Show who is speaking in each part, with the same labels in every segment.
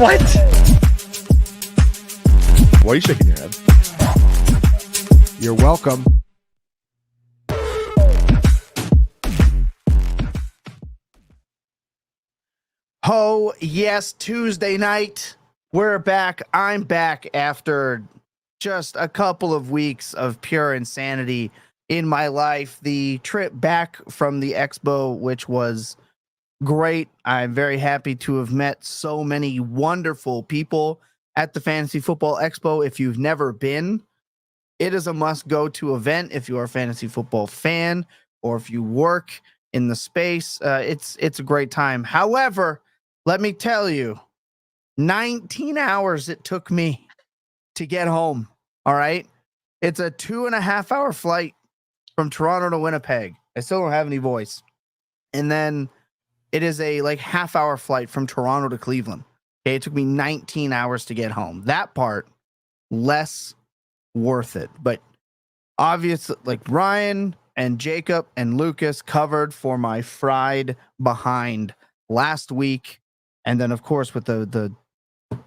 Speaker 1: What? Why are you shaking your head?
Speaker 2: You're welcome. Oh, yes, Tuesday night. We're back. I'm back after just a couple of weeks of pure insanity in my life. The trip back from the expo, which was great. I'm very happy to have met so many wonderful people at the Fantasy Football Expo. If you've never been, it is a must-go-to event if you're a fantasy football fan or if you work in the space. It's a great time. However, let me tell you, 19 hours it took me to get home. All right. It's a 2.5-hour flight from Toronto to Winnipeg. I still don't have any voice. And then it is a half-hour flight from Toronto to Cleveland. Okay. It took me 19 hours to get home. That part, less worth it. But obviously, Ryan and Jacob and Lucas covered for my fried behind last week. And then, of course, with the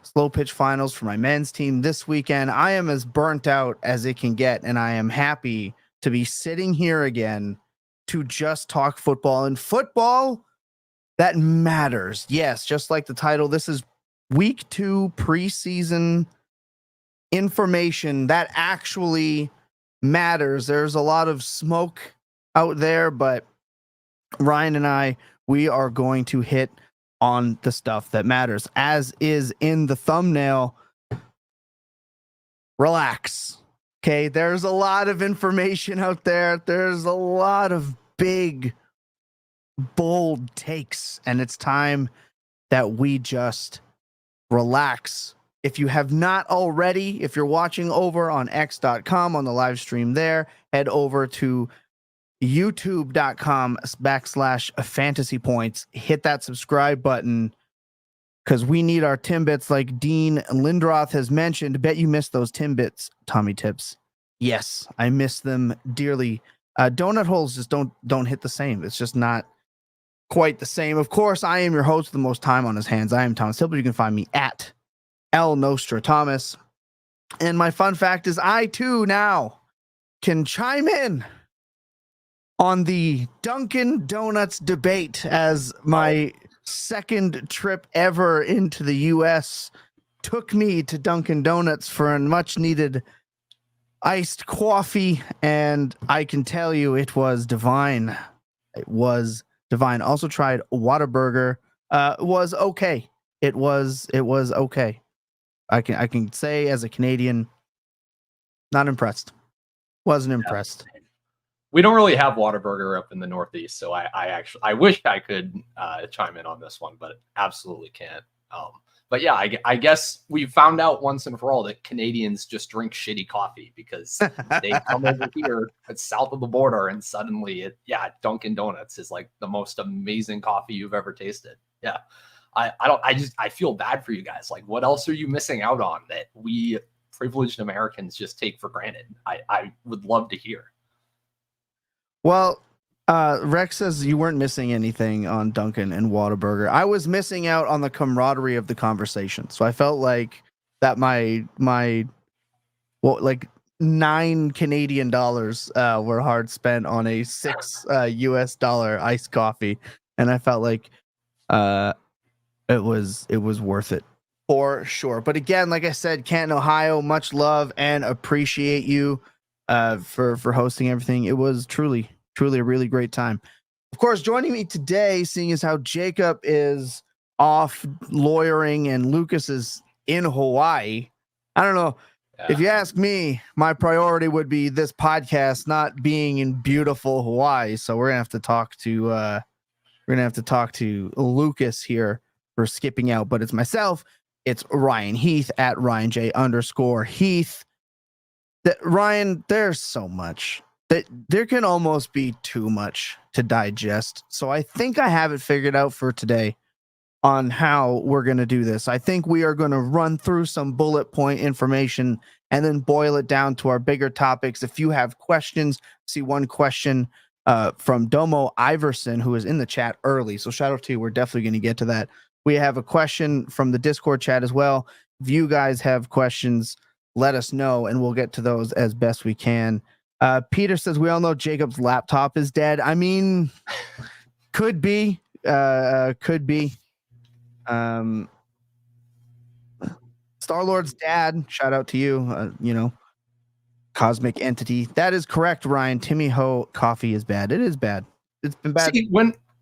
Speaker 2: slow pitch finals for my men's team this weekend, I am as burnt out as it can get. And I am happy to be sitting here again to just talk football. And football that matters. Yes, just like the title, this is week 2 preseason information that actually matters. There's a lot of smoke out there, but Ryan and I, we are going to hit on the stuff that matters, as is in the thumbnail. Relax. Okay. There's a lot of information out there. There's a lot of big, bold takes, and it's time that we just relax. If you have not already, if you're watching over on x.com on the live stream there, head over to youtube.com/FantasyPoints. Hit that subscribe button because we need our Timbits, like Dean Lindroth has mentioned. Bet you missed those Timbits, Tommy Tips. Yes, I miss them dearly. Donut holes just don't hit the same. It's just not quite the same. Of course, I am your host with the most time on his hands. I am Thomas Hill. You can find me at El Nostra Thomas. And my fun fact is I too now can chime in on the Dunkin' Donuts debate, as my second trip ever into the U.S. took me to Dunkin' Donuts for a much needed iced coffee. And I can tell you it was divine. It was divine. Also tried Whataburger. It was okay. It was okay. I can say as a Canadian, not impressed. Wasn't impressed.
Speaker 3: We don't really have Whataburger up in the Northeast, so I wish I could chime in on this one, but absolutely can't. But yeah, I guess we found out once and for all that Canadians just drink shitty coffee because they come over here, it's south of the border, and suddenly Dunkin' Donuts is like the most amazing coffee you've ever tasted. Yeah. I feel bad for you guys. Like, what else are you missing out on that we privileged Americans just take for granted? I would love to hear.
Speaker 2: Well, Rex says you weren't missing anything on Dunkin' and Whataburger. I was missing out on the camaraderie of the conversation. So I felt like that my $9 Canadian were hard spent on a $6 US iced coffee. And I felt like it was worth it for sure. But again, like I said, Canton, Ohio, much love and appreciate you for hosting everything. It was truly a really great time. Of course, joining me today, seeing as how Jacob is off lawyering and Lucas is in Hawaii. I don't know. Yeah. If you ask me, my priority would be this podcast not being in beautiful Hawaii. So we're gonna have to talk to Lucas here for skipping out. But it's myself. It's Ryan Heath at RyanJ_Heath. Ryan, there's so much that there can almost be too much to digest. So I think I have it figured out for today on how we're going to do this. I think we are going to run through some bullet point information and then boil it down to our bigger topics. If you have questions, see one question from Domo Iverson, who is in the chat early. So shout out to you. We're definitely going to get to that. We have a question from the Discord chat as well. If you guys have questions, let us know, and we'll get to those as best we can. Peter says, we all know Jacob's laptop is dead. I mean, could be. Could be. Star-Lord's dad, shout out to you, cosmic entity. That is correct, Ryan. Timmy Ho coffee is bad. It is bad. It's been bad.
Speaker 3: See,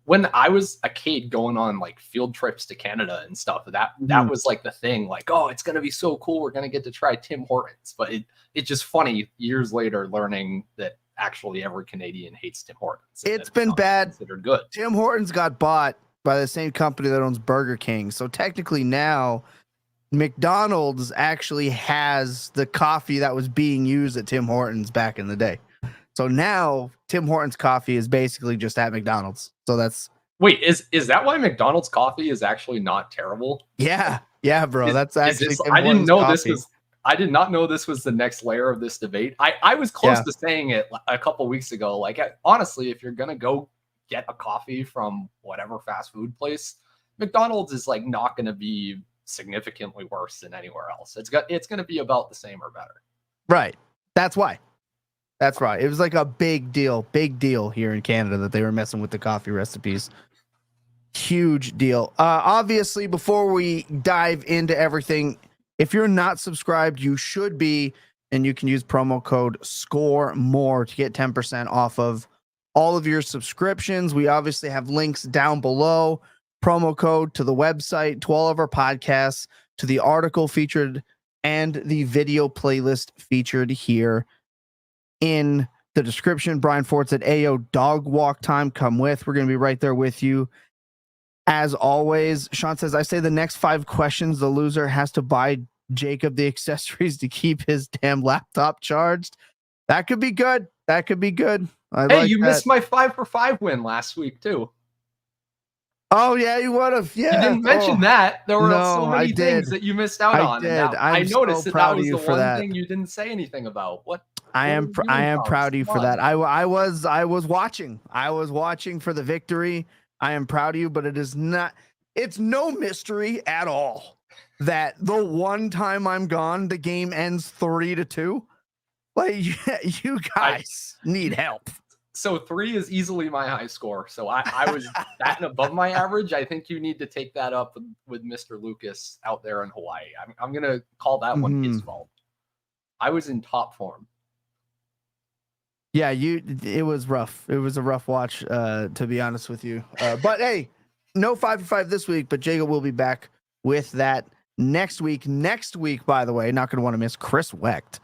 Speaker 3: when I was a kid going on like field trips to Canada and stuff, that was like the thing, like, oh, it's gonna be so cool. We're gonna get to try Tim Hortons. But it's just funny years later learning that actually every Canadian hates Tim Hortons.
Speaker 2: It's been bad.
Speaker 3: Considered good.
Speaker 2: Tim Hortons got bought by the same company that owns Burger King. So technically now McDonald's actually has the coffee that was being used at Tim Hortons back in the day. So now Tim Hortons coffee is basically just at McDonald's. So that's
Speaker 3: wait, is that why McDonald's coffee is actually not terrible?
Speaker 2: Yeah, bro. That's actually
Speaker 3: I didn't know this was. I did not know this was the next layer of this debate. I was close to saying it a couple weeks ago. Like, honestly, if you're gonna go get a coffee from whatever fast food place, McDonald's is like not gonna be significantly worse than anywhere else. It's gonna be about the same or better.
Speaker 2: Right. That's why. That's right. It was like a big deal here in Canada that they were messing with the coffee recipes. Huge deal. Obviously, before we dive into everything, if you're not subscribed, you should be, and you can use promo code SCOREMORE to get 10% off of all of your subscriptions. We obviously have links down below, promo code to the website, to all of our podcasts, to the article featured, and the video playlist featured here in the description. Brian Ford said, Ayo, dog walk time, come with. We're going to be right there with you. As always, Sean says, I say the next 5 questions, the loser has to buy Jacob the accessories to keep his damn laptop charged. That could be good. That could be good.
Speaker 3: Hey, you missed my 5 for 5 win last week, too.
Speaker 2: Oh, yeah, you would have. Yeah.
Speaker 3: You didn't mention that. There were so many things that you missed out on. I noticed
Speaker 2: so
Speaker 3: that was the one thing you didn't say anything about.
Speaker 2: I am proud of you for that. I was watching. I was watching for the victory. I am proud of you, but it's no mystery at all that the one time I'm gone, the game ends 3-2. Like, you guys need help.
Speaker 3: So 3 is easily my high score. So I was batting above my average. I think you need to take that up with Mr. Lucas out there in Hawaii. I'm going to call that one his fault. I was in top form.
Speaker 2: Yeah, it was rough. It was a rough watch, to be honest with you. But hey, no 5 for 5 this week, but Jacob will be back with that next week. Next week, by the way, not going to want to miss Chris Wecht,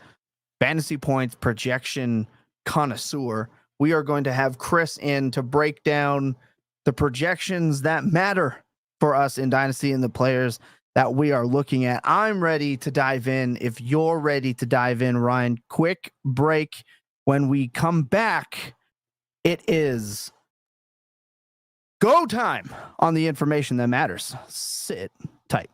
Speaker 2: Fantasy Points projection connoisseur. We are going to have Chris in to break down the projections that matter for us in Dynasty and the players that we are looking at. I'm ready to dive in. If you're ready to dive in, Ryan, quick break. When we come back, it is go time on the information that matters. Sit tight.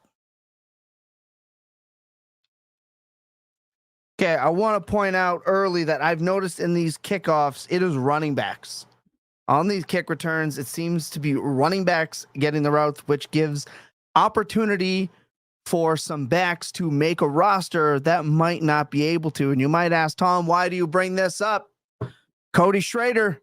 Speaker 2: Okay, I want to point out early that I've noticed in these kickoffs, it is running backs. On these kick returns, it seems to be running backs getting the routes, which gives opportunity for some backs to make a roster that might not be able to. And you might ask, Tom, why do you bring this up? Cody Schrader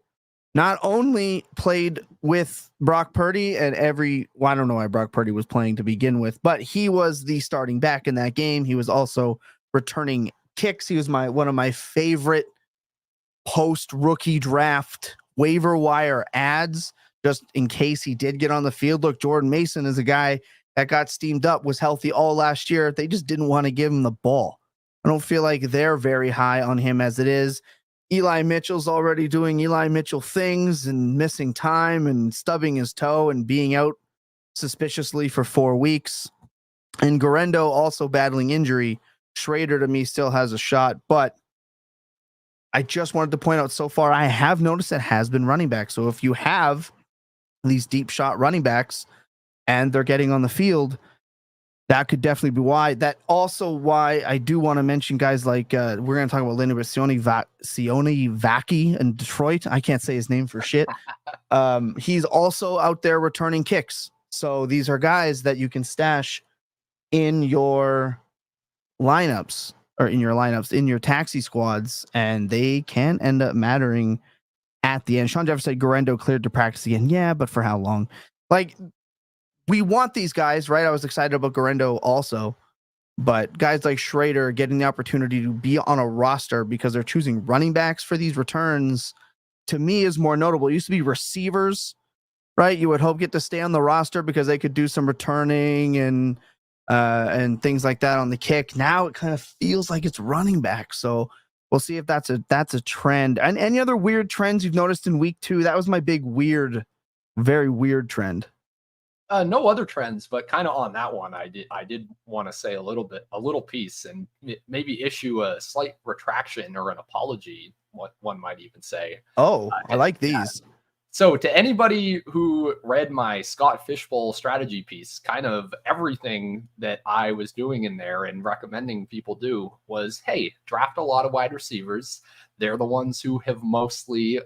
Speaker 2: not only played with Brock Purdy and I don't know why Brock Purdy was playing to begin with, but he was the starting back in that game. He was also returning kicks. He was one of my favorite post-rookie draft waiver wire ads, just in case he did get on the field. Look, Jordan Mason is a guy that got steamed up, was healthy all last year. They just didn't want to give him the ball. I don't feel like they're very high on him as it is. Eli Mitchell's already doing Eli Mitchell things and missing time and stubbing his toe and being out suspiciously for 4 weeks. And Garendo also battling injury. Schrader to me still has a shot, but I just wanted to point out so far, I have noticed it has been running back. So if you have these deep shot running backs and they're getting on the field, that could definitely be why. That also why I do want to mention guys like, we're going to talk about Sione Vaki in Detroit. I can't say his name for shit. He's also out there returning kicks. So these are guys that you can stash in your lineups in your taxi squads, and they can end up mattering at the end. Sean Jefferson said Guerrero cleared to practice again. Yeah, but for how long? Like, we want these guys, right? I was excited about Guerrero also, but guys like Schrader getting the opportunity to be on a roster because they're choosing running backs for these returns, to me, is more notable. It used to be receivers, right? You would hope get to stay on the roster because they could do some returning and things like that on the kick. Now it kind of feels like it's running back. So we'll see if that's a trend. And any other weird trends you've noticed in week 2? That was my big very weird trend.
Speaker 3: No other trends, but kind of on that one, I did want to say a little piece, and maybe issue a slight retraction or an apology. What one might even say.
Speaker 2: Oh, I like these.
Speaker 3: Yeah. So to anybody who read my Scott Fishbowl strategy piece, kind of everything that I was doing in there and recommending people do was, hey, draft a lot of wide receivers. They're the ones who have mostly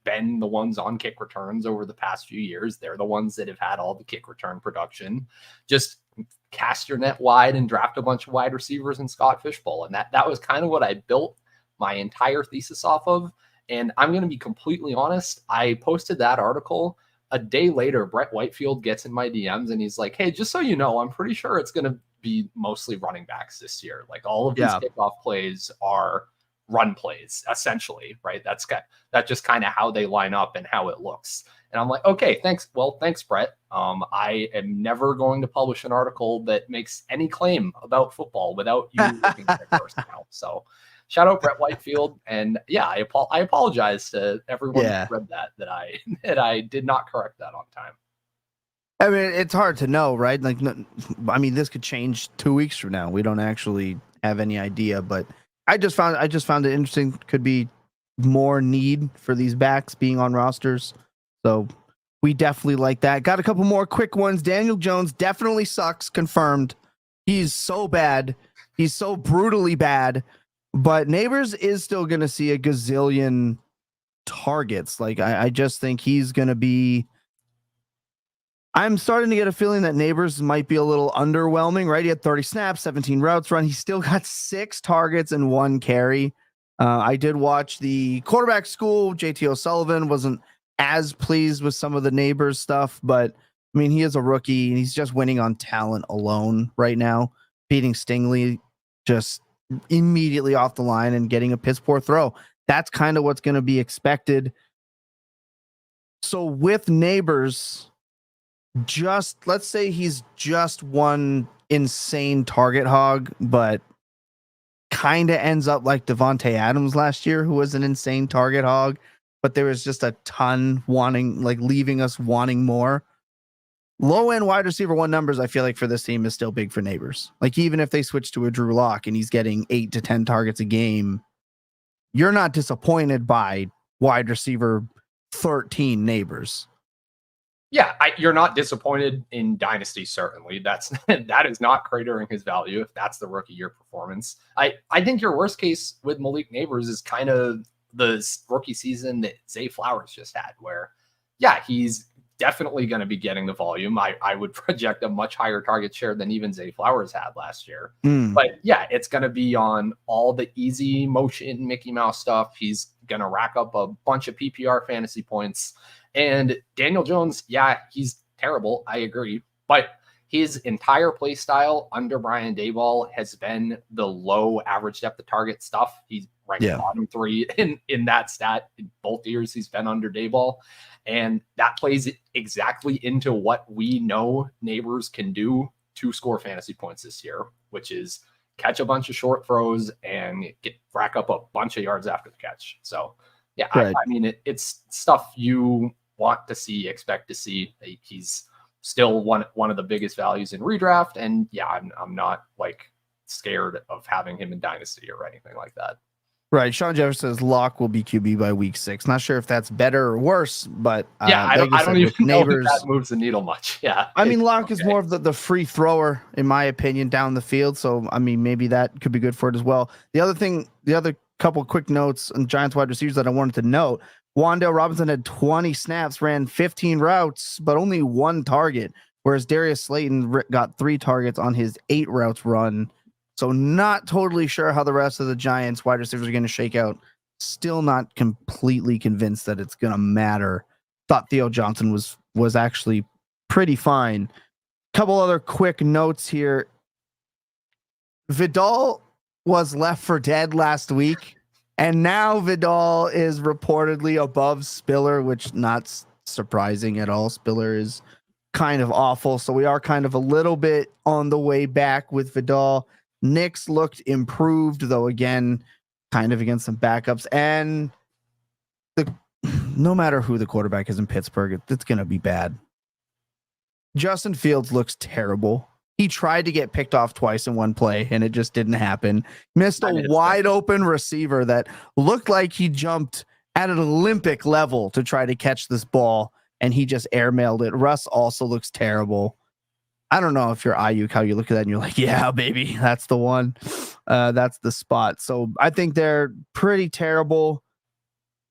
Speaker 3: been the ones on kick returns over the past few years. They're the ones that have had all the kick return production. Just cast your net wide and draft a bunch of wide receivers in Scott Fishbowl. And that was kind of what I built my entire thesis off of. And I'm going to be completely honest. I posted that article a day later. Brett Whitefield gets in my DMs and he's like, hey, just so you know, I'm pretty sure it's going to be mostly running backs this year. Like, all of these kickoff plays are run plays, essentially, right? That's just kind of how they line up and how it looks. And I'm like, okay, thanks. Well, thanks, Brett. I am never going to publish an article that makes any claim about football without you looking at it first now. So shout out Brett Whitefield. And yeah, I apologize to everyone who read that I did not correct that on time.
Speaker 2: I mean, it's hard to know, right? Like, I mean, this could change 2 weeks from now. We don't actually have any idea, but I just found it interesting. Could be more need for these backs being on rosters. So we definitely like that. Got a couple more quick ones. Daniel Jones definitely sucks. Confirmed. He's so bad. He's so brutally bad. But Nabers is still going to see a gazillion targets. Like, I just think he's going to be... I'm starting to get a feeling that Nabers might be a little underwhelming, right? He had 30 snaps, 17 routes run. He still got 6 targets and 1 carry. I did watch the quarterback school. JT O'Sullivan wasn't as pleased with some of the Nabers stuff, but I mean, he is a rookie and he's just winning on talent alone right now, beating Stingley just immediately off the line and getting a piss poor throw. That's kind of what's going to be expected. So with Nabers, just let's say he's just one insane target hog, but kind of ends up like Devontae Adams last year, who was an insane target hog, but there was just a ton leaving us wanting more. Low end wide receiver 1 numbers, I feel like for this team is still big for Nabers. Like, even if they switch to a Drew Lock and he's getting 8 to 10 targets a game, you're not disappointed by wide receiver 13 Nabers.
Speaker 3: Yeah, you're not disappointed in Dynasty, certainly. That is not cratering his value if that's the rookie year performance. I think your worst case with Malik Nabers is kind of the rookie season that Zay Flowers just had, where, yeah, he's definitely going to be getting the volume. I would project a much higher target share than even Zay Flowers had last year. But yeah, it's going to be on all the easy motion Mickey Mouse stuff. He's going to rack up a bunch of PPR fantasy points. And Daniel Jones, yeah, he's terrible. I agree. But his entire play style under Brian Daboll has been the low average depth of target stuff. He's ranked bottom 3 in that stat in both years he's been under Daboll. And that plays exactly into what we know Nabers can do to score fantasy points this year, which is catch a bunch of short throws and rack up a bunch of yards after the catch. So, yeah, right. I mean, it's stuff you want to see, expect to see. He's still one of the biggest values in redraft. And yeah, I'm not like scared of having him in Dynasty or anything like that.
Speaker 2: Right. Sean Jefferson says Locke will be QB by week 6. Not sure if that's better or worse, but
Speaker 3: yeah, I don't even know if that moves the needle much. Yeah.
Speaker 2: I mean, Locke is more of the free thrower, in my opinion, down the field. So, I mean, maybe that could be good for it as well. The other couple quick notes on Giants wide receivers that I wanted to note Wan'Dale Robinson had 20 snaps, ran 15 routes, but only one target, whereas Darius Slayton got 3 targets on his 8 routes run. So not totally sure how the rest of the Giants wide receivers are going to shake out. Still not completely convinced that it's going to matter. Thought Theo Johnson was actually pretty fine. Couple other quick notes here. Vidal was left for dead last week, and now Vidal is reportedly above Spiller, which not surprising at all. Spiller is kind of awful, so we are kind of a little bit on the way back with Vidal. Knicks looked improved, though, again, kind of against some backups. And no matter who the quarterback is in Pittsburgh, it's going to be bad. Justin Fields looks terrible. He tried to get picked off twice in one play, and it just didn't happen. Missed a wide open receiver that looked like he jumped at an Olympic level to try to catch this ball, and he just airmailed it. Russ also looks terrible. I don't know if you're Ayuk, how you look at that and you're like, yeah, baby, that's the one. That's the spot. So I think they're pretty terrible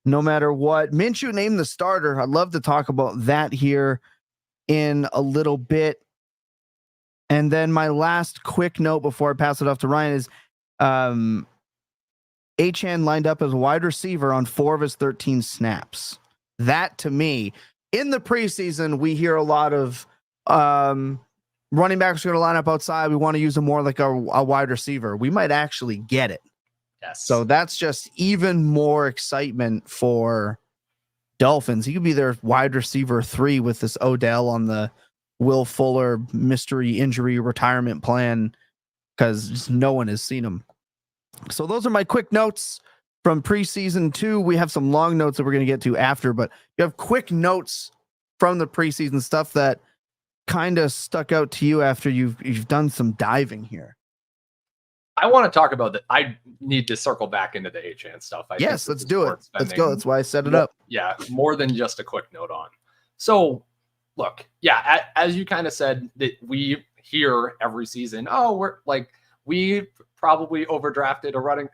Speaker 2: no matter what. Minshew named the starter. I'd love to talk about that here in a little bit. And then my last quick note before I pass it off to Ryan is Achane lined up as a wide receiver on 4 of his 13 snaps. That, to me, in the preseason, we hear a lot of running backs are going to line up outside. We want to use them more like a wide receiver. We might actually get it.
Speaker 3: Yes.
Speaker 2: So that's just even more excitement for Dolphins. He could be their wide receiver 3 with this Odell on the Will Fuller mystery injury retirement plan, because no one has seen him. So those are my quick notes from preseason 2. We have some long notes that we're going to get to after, but you have quick notes from the preseason stuff that kind of stuck out to you after you've done some diving here.
Speaker 3: I want to talk about that. I need to circle back into the Achane stuff.
Speaker 2: Yes, let's do it. Let's go. That's why I set it up.
Speaker 3: Yeah, more than just a quick note on. So, look, yeah, as you kind of said, that we hear every season, we probably overdrafted a running.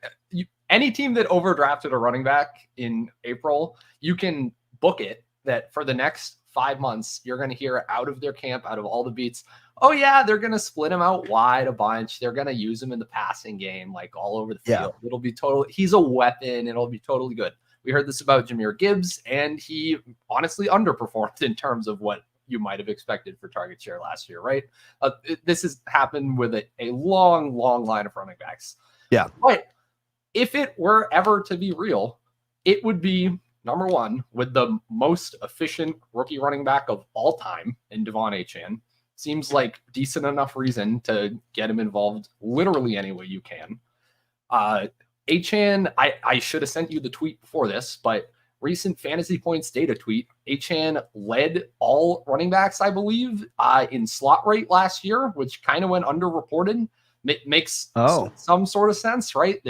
Speaker 3: Any team that overdrafted a running back in April, you can book it that for the next 5 months, you're going to hear out of their camp, out of all the beats, oh yeah, they're going to split him out wide a bunch. They're going to use him in the passing game, like all over the field. Yeah. It'll be he's a weapon. It'll be totally good. We heard this about Jahmyr Gibbs, and he honestly underperformed in terms of what you might have expected for target share last year, right? This has happened with a long line of running backs.
Speaker 2: Yeah.
Speaker 3: But if it were ever to be real, it would be number one with the most efficient rookie running back of all time in Devon Achane. Seems like decent enough reason to get him involved literally any way you can. Achane, I should have sent you the tweet before this, but recent FantasyPoints data tweet, Achane led all running backs, I believe, in slot rate last year, which kind of went underreported. Makes some sort of sense, right?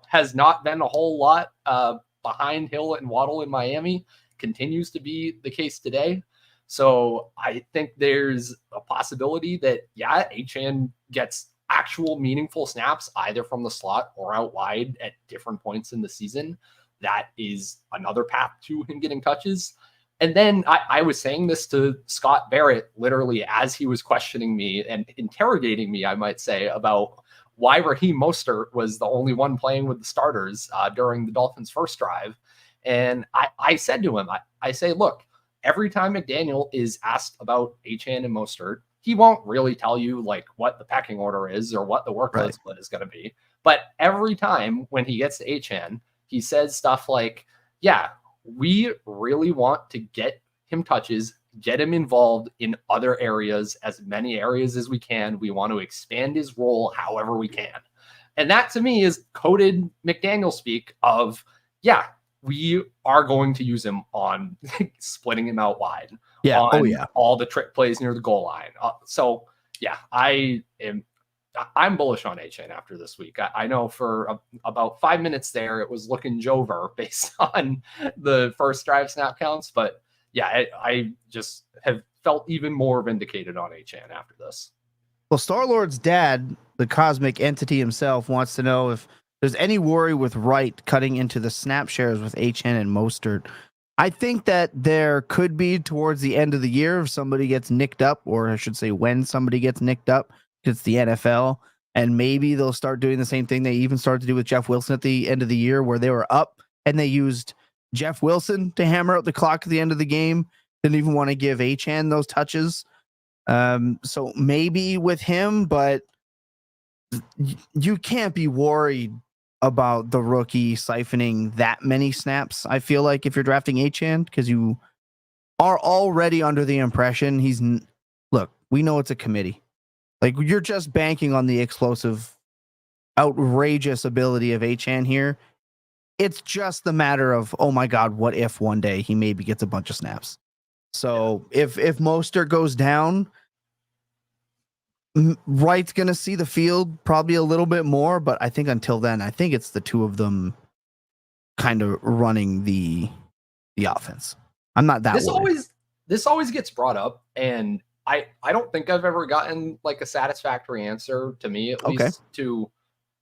Speaker 3: Has not been a whole lot behind Hill and Waddle in Miami. Continues to be the case today. So I think there's a possibility that, yeah, Achane gets actual meaningful snaps either from the slot or out wide at different points in the season. That is another path to him getting touches. And then I was saying this to Scott Barrett literally as he was questioning me and interrogating me, I might say, about why Raheem Mostert was the only one playing with the starters during the Dolphins' first drive. And I said to him, I say, look, every time McDaniel is asked about Achane and Mostert, he won't really tell you like what the pecking order is or what the workload split is going to be. But every time when he gets to Achane, he says stuff like, yeah, we really want to get him touches, get him involved in other areas, as many areas as we can. We want to expand his role however we can. And that to me is coded McDaniel speak of, yeah, we are going to use him on splitting him out wide.
Speaker 2: Yeah.
Speaker 3: On all the trick plays near the goal line. So yeah, I'm bullish on Achane after this week. I know for about 5 minutes there, it was looking Jover based on the first drive snap counts. But yeah, I just have felt even more vindicated on Achane after this.
Speaker 2: Well, Star-Lord's dad, the cosmic entity himself, wants to know if there's any worry with Wright cutting into the snap shares with Achane and Mostert. I think that there could be towards the end of the year if somebody gets nicked up, or I should say when somebody gets nicked up, it's the NFL, and maybe they'll start doing the same thing they even started to do with Jeff Wilson at the end of the year, where they were up and they used Jeff Wilson to hammer out the clock at the end of the game. Didn't even want to give Achane those touches. So maybe with him, but you can't be worried about the rookie siphoning that many snaps. I feel like if you're drafting Achane, because you are already under the impression look, we know it's a committee. Like, you're just banking on the explosive, outrageous ability of Achane here. It's just the matter of, oh my God, what if one day he maybe gets a bunch of snaps? So if Mostert goes down, Wright's going to see the field probably a little bit more, but I think until then, I think it's the two of them kind of running the offense. I'm not that worried.
Speaker 3: This always gets brought up, and I don't think I've ever gotten like a satisfactory answer, to me at least, to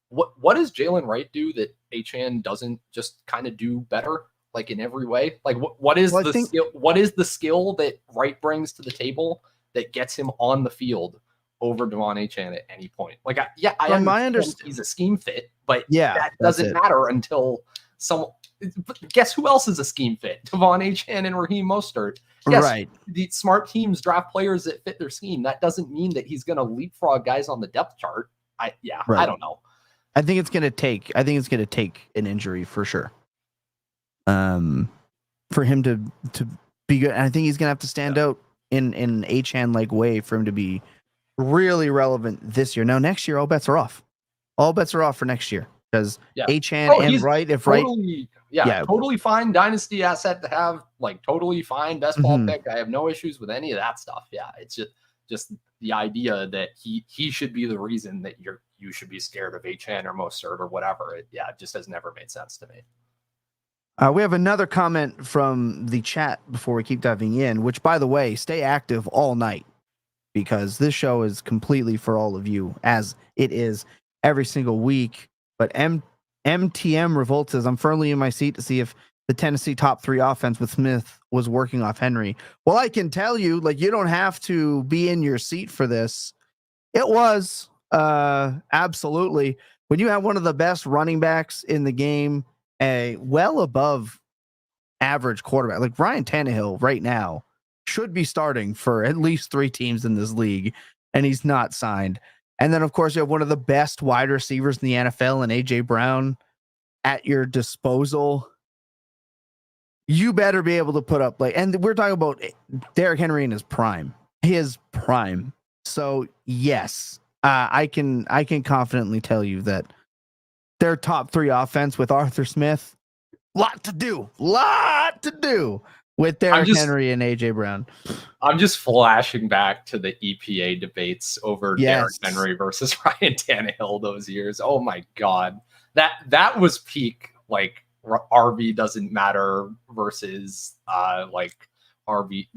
Speaker 3: what does Jalen Wright do that Achane doesn't just kind of do better, like in every way? Like what is the skill that Wright brings to the table that gets him on the field over Devon Achane at any point? Like, I understand he's a scheme fit, but that doesn't matter until someone. Guess who else is a scheme fit? Devon Achane and Raheem Mostert. Yes, right. The smart teams draft players that fit their scheme. That doesn't mean that he's going to leapfrog guys on the depth chart. I don't know.
Speaker 2: I think it's going to take an injury for sure. For him to be good. And I think he's going to have to stand out in Achane like way for him to be really relevant this year. Now, next year, all bets are off. All bets are off for next year because Achane and Wright,
Speaker 3: totally fine dynasty asset to have, like totally fine best ball pick. I have no issues with any of that stuff. Yeah, it's just the idea that he should be the reason that you should be scared of Achane or Mostert or whatever. It just has never made sense to me.
Speaker 2: We have another comment from the chat before we keep diving in, which, by the way, stay active all night because this show is completely for all of you, as it is every single week. But MTM Revolt says, I'm firmly in my seat to see if the Tennessee top 3 offense with Smith was working off Henry. Well, I can tell you, like, you don't have to be in your seat for this. It was absolutely. When you have one of the best running backs in the game, a well above average quarterback, like Ryan Tannehill right now should be starting for at least 3 teams in this league, and he's not signed. And then, of course, you have one of the best wide receivers in the NFL and A.J. Brown at your disposal. You better be able to put up, like, and we're talking about Derrick Henry in his prime. So, yes, I can confidently tell you that their top 3 offense with Arthur Smith, lot to do with Derrick Henry and A.J. Brown.
Speaker 3: I'm just flashing back to the EPA debates over Derrick Henry versus Ryan Tannehill those years. Oh my God. That was peak, like, RB doesn't matter versus like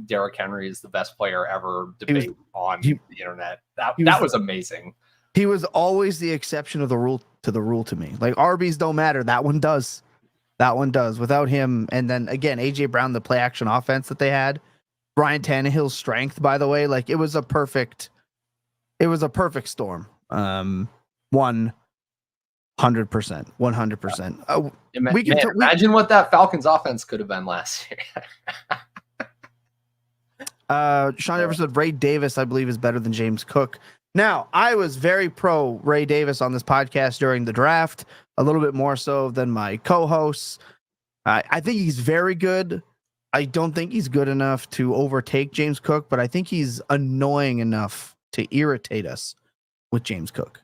Speaker 3: Derrick Henry is the best player ever debate on the internet. That was amazing.
Speaker 2: He was always the exception of the rule to me. Like, RBs don't matter. That one does. Without him, and then again, A.J. Brown, the play action offense that they had, Ryan Tannehill's strength, by the way, like, it was a perfect storm. 100%.
Speaker 3: Imagine what that Falcons offense could have been last year.
Speaker 2: Sean Evers said Ray Davis, I believe, is better than James Cook. Now, I was very pro Ray Davis on this podcast during the draft, a little bit more so than my co-hosts. I think he's very good. I don't think he's good enough to overtake James Cook, but I think he's annoying enough to irritate us with James Cook.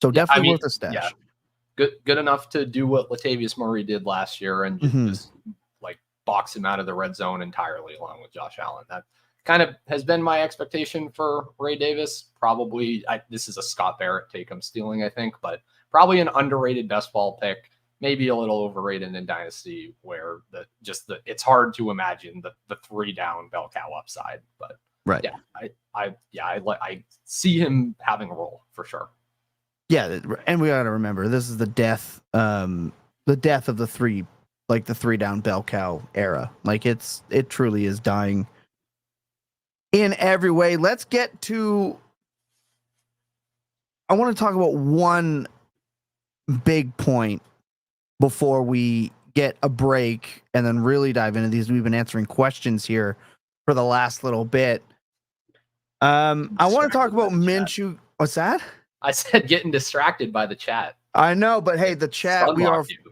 Speaker 2: So definitely worth a stash.
Speaker 3: Yeah. Good enough to do what Latavius Murray did last year and just like box him out of the red zone entirely, along with Josh Allen. That kind of has been my expectation for Ray Davis. Probably, this is a Scott Barrett take I'm stealing, I think, but probably an underrated best ball pick, maybe a little overrated in Dynasty, where it's hard to imagine the 3 down bell cow upside. But I see him having a role for sure.
Speaker 2: Yeah, and we got to remember this is the death of the three down bell cow era. Like it truly is dying in every way. Let's get to. I want to talk about one big point before we get a break and then really dive into these. We've been answering questions here for the last little bit. I want to talk about Minshew. What's that?
Speaker 3: I said getting distracted by the chat.
Speaker 2: I know, but hey, the chat,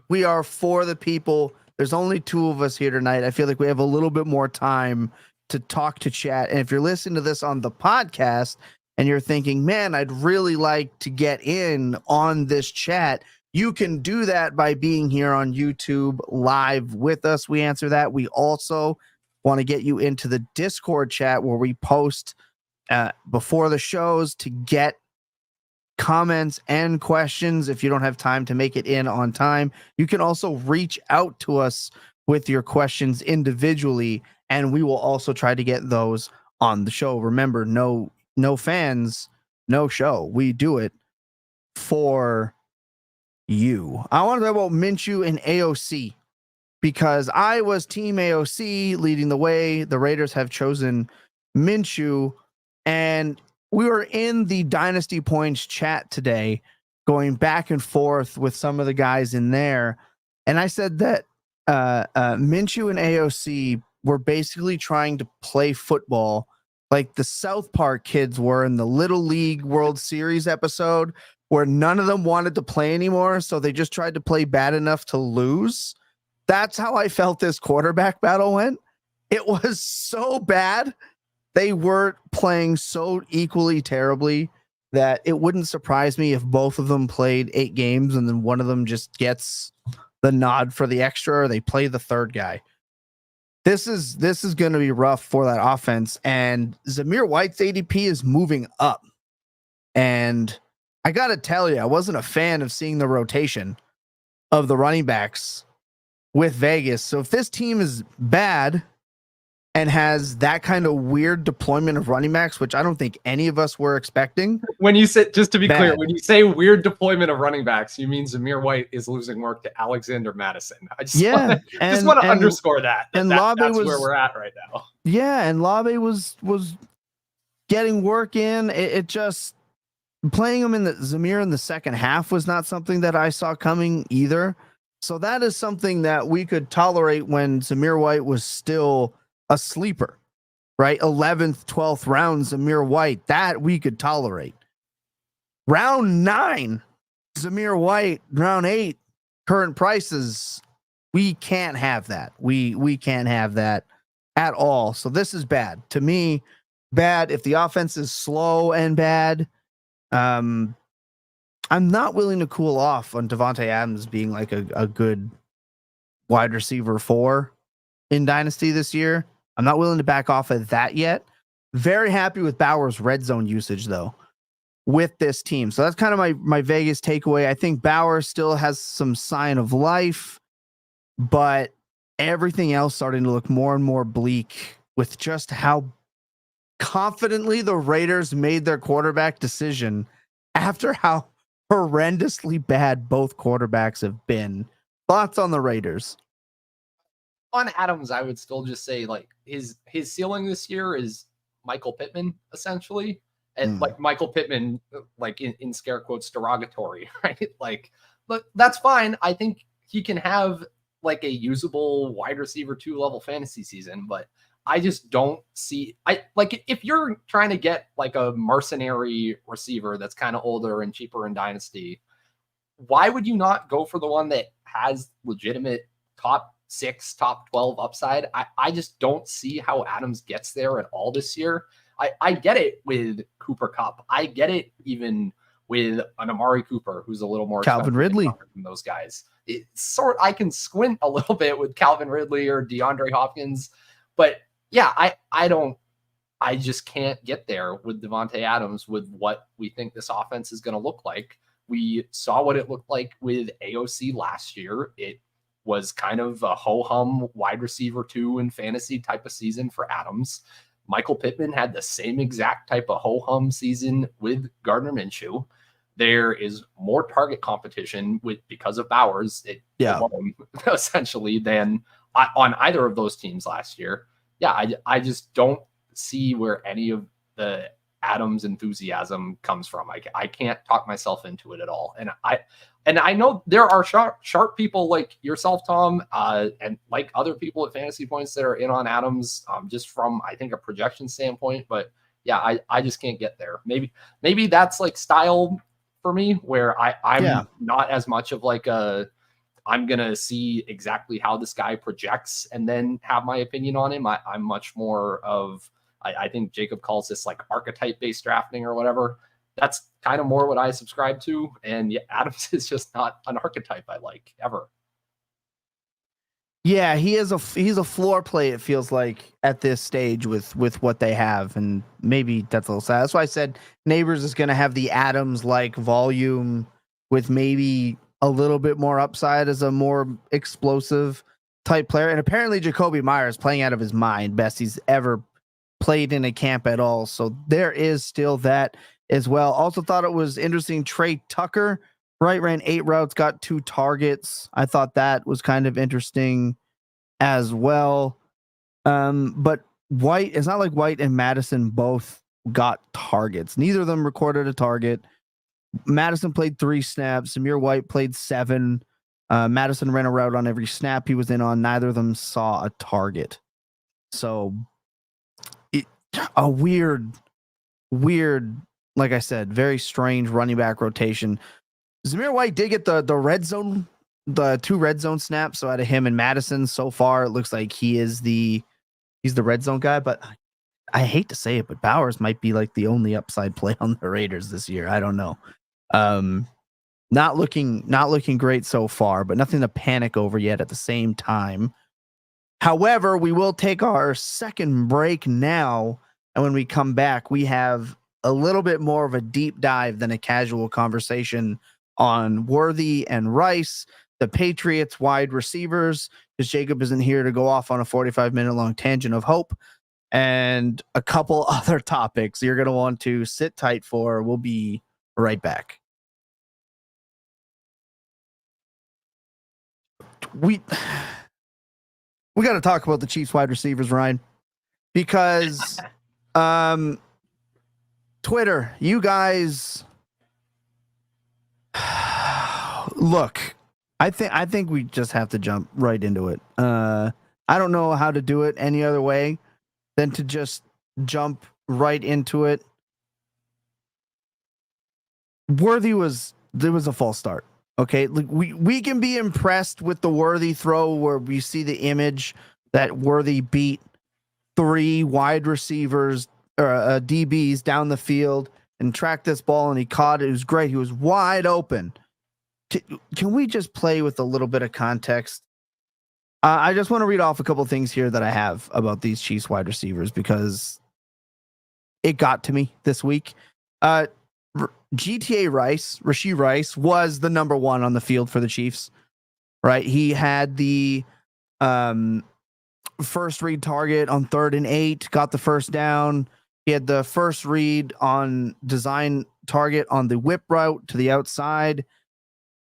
Speaker 2: we are for the people. There's only 2 of us here tonight. I feel like we have a little bit more time to talk to chat. And if you're listening to this on the podcast and you're thinking, man, I'd really like to get in on this chat, you can do that by being here on YouTube live with us. We answer that. We also want to get you into the Discord chat where we post before the shows to get comments and questions. If you don't have time to make it in on time, you can also reach out to us with your questions individually, and we will also try to get those on the show. Remember, no fans, no show. We do it for you. I want to talk about Minshew and AOC because I was team AOC leading the way. The Raiders have chosen Minshew, and we were in the Dynasty Points chat today going back and forth with some of the guys in there. And I said that Minshew and AOC were basically trying to play football like the South Park kids were in the Little League World Series episode where none of them wanted to play anymore. So they just tried to play bad enough to lose. That's how I felt this quarterback battle went. It was so bad. They were playing so equally terribly that it wouldn't surprise me if both of them played 8 games and then one of them just gets the nod for the extra or they play the third guy. This is going to be rough for that offense. And Xavier White's ADP is moving up. And I got to tell you, I wasn't a fan of seeing the rotation of the running backs with Vegas. So if this team is bad and has that kind of weird deployment of running backs, which I don't think any of us were expecting.
Speaker 3: When you say, just to be clear, when you say weird deployment of running backs, you mean Xavier White is losing work to Alexander Madison. I just want to underscore that.
Speaker 2: And
Speaker 3: that's where we're at right now.
Speaker 2: Yeah, and Labe was getting work in. It just playing him in the Xavier in the second half was not something that I saw coming either. So that is something that we could tolerate when Xavier White was still a sleeper, right? 11th, 12th round, Xavier White, that we could tolerate. Round 9, Xavier White, round 8, current prices, we can't have that. We can't have that at all. So this is bad. To me, bad. If the offense is slow and bad, I'm not willing to cool off on Davante Adams being like a good wide receiver 4 in Dynasty this year. I'm not willing to back off of that yet. Very happy with Bauer's red zone usage, though, with this team. So that's kind of my Vegas takeaway. I think Bauer still has some sign of life, but everything else starting to look more and more bleak with just how confidently the Raiders made their quarterback decision after how horrendously bad both quarterbacks have been. Thoughts on the Raiders?
Speaker 3: On Adams, I would still just say like his ceiling this year is Michael Pittman, essentially. And like Michael Pittman, like in scare quotes, derogatory, right? Like, look, that's fine. I think he can have like a usable wide receiver 2 level fantasy season, but I just don't see, if you're trying to get like a mercenary receiver that's kind of older and cheaper in Dynasty, why would you not go for the one that has legitimate top 6, top 12 upside? I just don't see how Adams gets there at all this year. I get it with Cooper Kupp. I get it even with an Amari Cooper, who's a little more
Speaker 2: Calvin Ridley
Speaker 3: than those guys. I can squint a little bit with Calvin Ridley or DeAndre Hopkins, but yeah, I just can't get there with Davante Adams with what we think this offense is going to look like. We saw what it looked like with AOC last year. It was kind of a ho-hum wide receiver 2 in fantasy type of season for Adams. Michael Pittman had the same exact type of ho-hum season with Gardner Minshew. there is more target competition because of Bowers alone, essentially, than on either of those teams last year. Yeah, I just don't see where any of the Adams enthusiasm comes from. I can't talk myself into it at all. And I know there are sharp people like yourself, Tom, and like other people at Fantasy Points that are in on Adams, just from, I think, a projection standpoint. But yeah, I just can't get there. Maybe that's like style for me, where I'm not as much of like I'm going to see exactly how this guy projects and then have my opinion on him. I'm much more of, I think Jacob calls this like archetype-based drafting or whatever. That's kind of more what I subscribe to. And yeah, Adams is just not an archetype I like ever.
Speaker 2: Yeah, he's a floor play, it feels like, at this stage with what they have. And maybe that's a little sad. That's why I said Nabers is going to have the Adams-like volume with maybe a little bit more upside as a more explosive type player. And apparently Jacoby Myers playing out of his mind, best he's ever played in a camp at all. So there is still that as well. Also thought it was interesting. Trey Tucker, right, ran 8 routes, got 2 targets. I thought that was kind of interesting as well. But White, it's not like White and Madison both got targets. Neither of them recorded a target. Madison played 3 snaps. Zamir White played 7. Madison ran a route on every snap he was in on. Neither of them saw a target. So a weird, like I said, very strange running back rotation. Zamir White did get the red zone, the 2 red zone snaps. So out of him and Madison, so far it looks like he's the red zone guy. But I hate to say it, but Bowers might be like the only upside play on the Raiders this year. I don't know. Not looking great so far, but nothing to panic over yet at the same time. However, we will take our second break now. And when we come back, we have a little bit more of a deep dive than a casual conversation on Worthy and Rice, the Patriots wide receivers, because Jacob isn't here to go off on a 45-minute long tangent of hope, and a couple other topics you're going to want to sit tight for. We'll be right back. We got to talk about the Chiefs wide receivers, Ryan, because Twitter, you guys, look, I think we just have to jump right into it. I don't know how to do it any other way than to just jump right into it. Worthy there was a false start. Okay, like we can be impressed with the Worthy throw where we see the image that Worthy beat 3 wide receivers or DBs down the field and tracked this ball and he caught it. It was great. He was wide open. Can we just play with a little bit of context? I just want to read off a couple things here that I have about these Chiefs wide receivers because it got to me this week. GTA Rice, Rashee Rice, was the number 1 on the field for the Chiefs, right? He had the first read target on 3rd and 8, got the first down. He had the first read on design target on the whip route to the outside.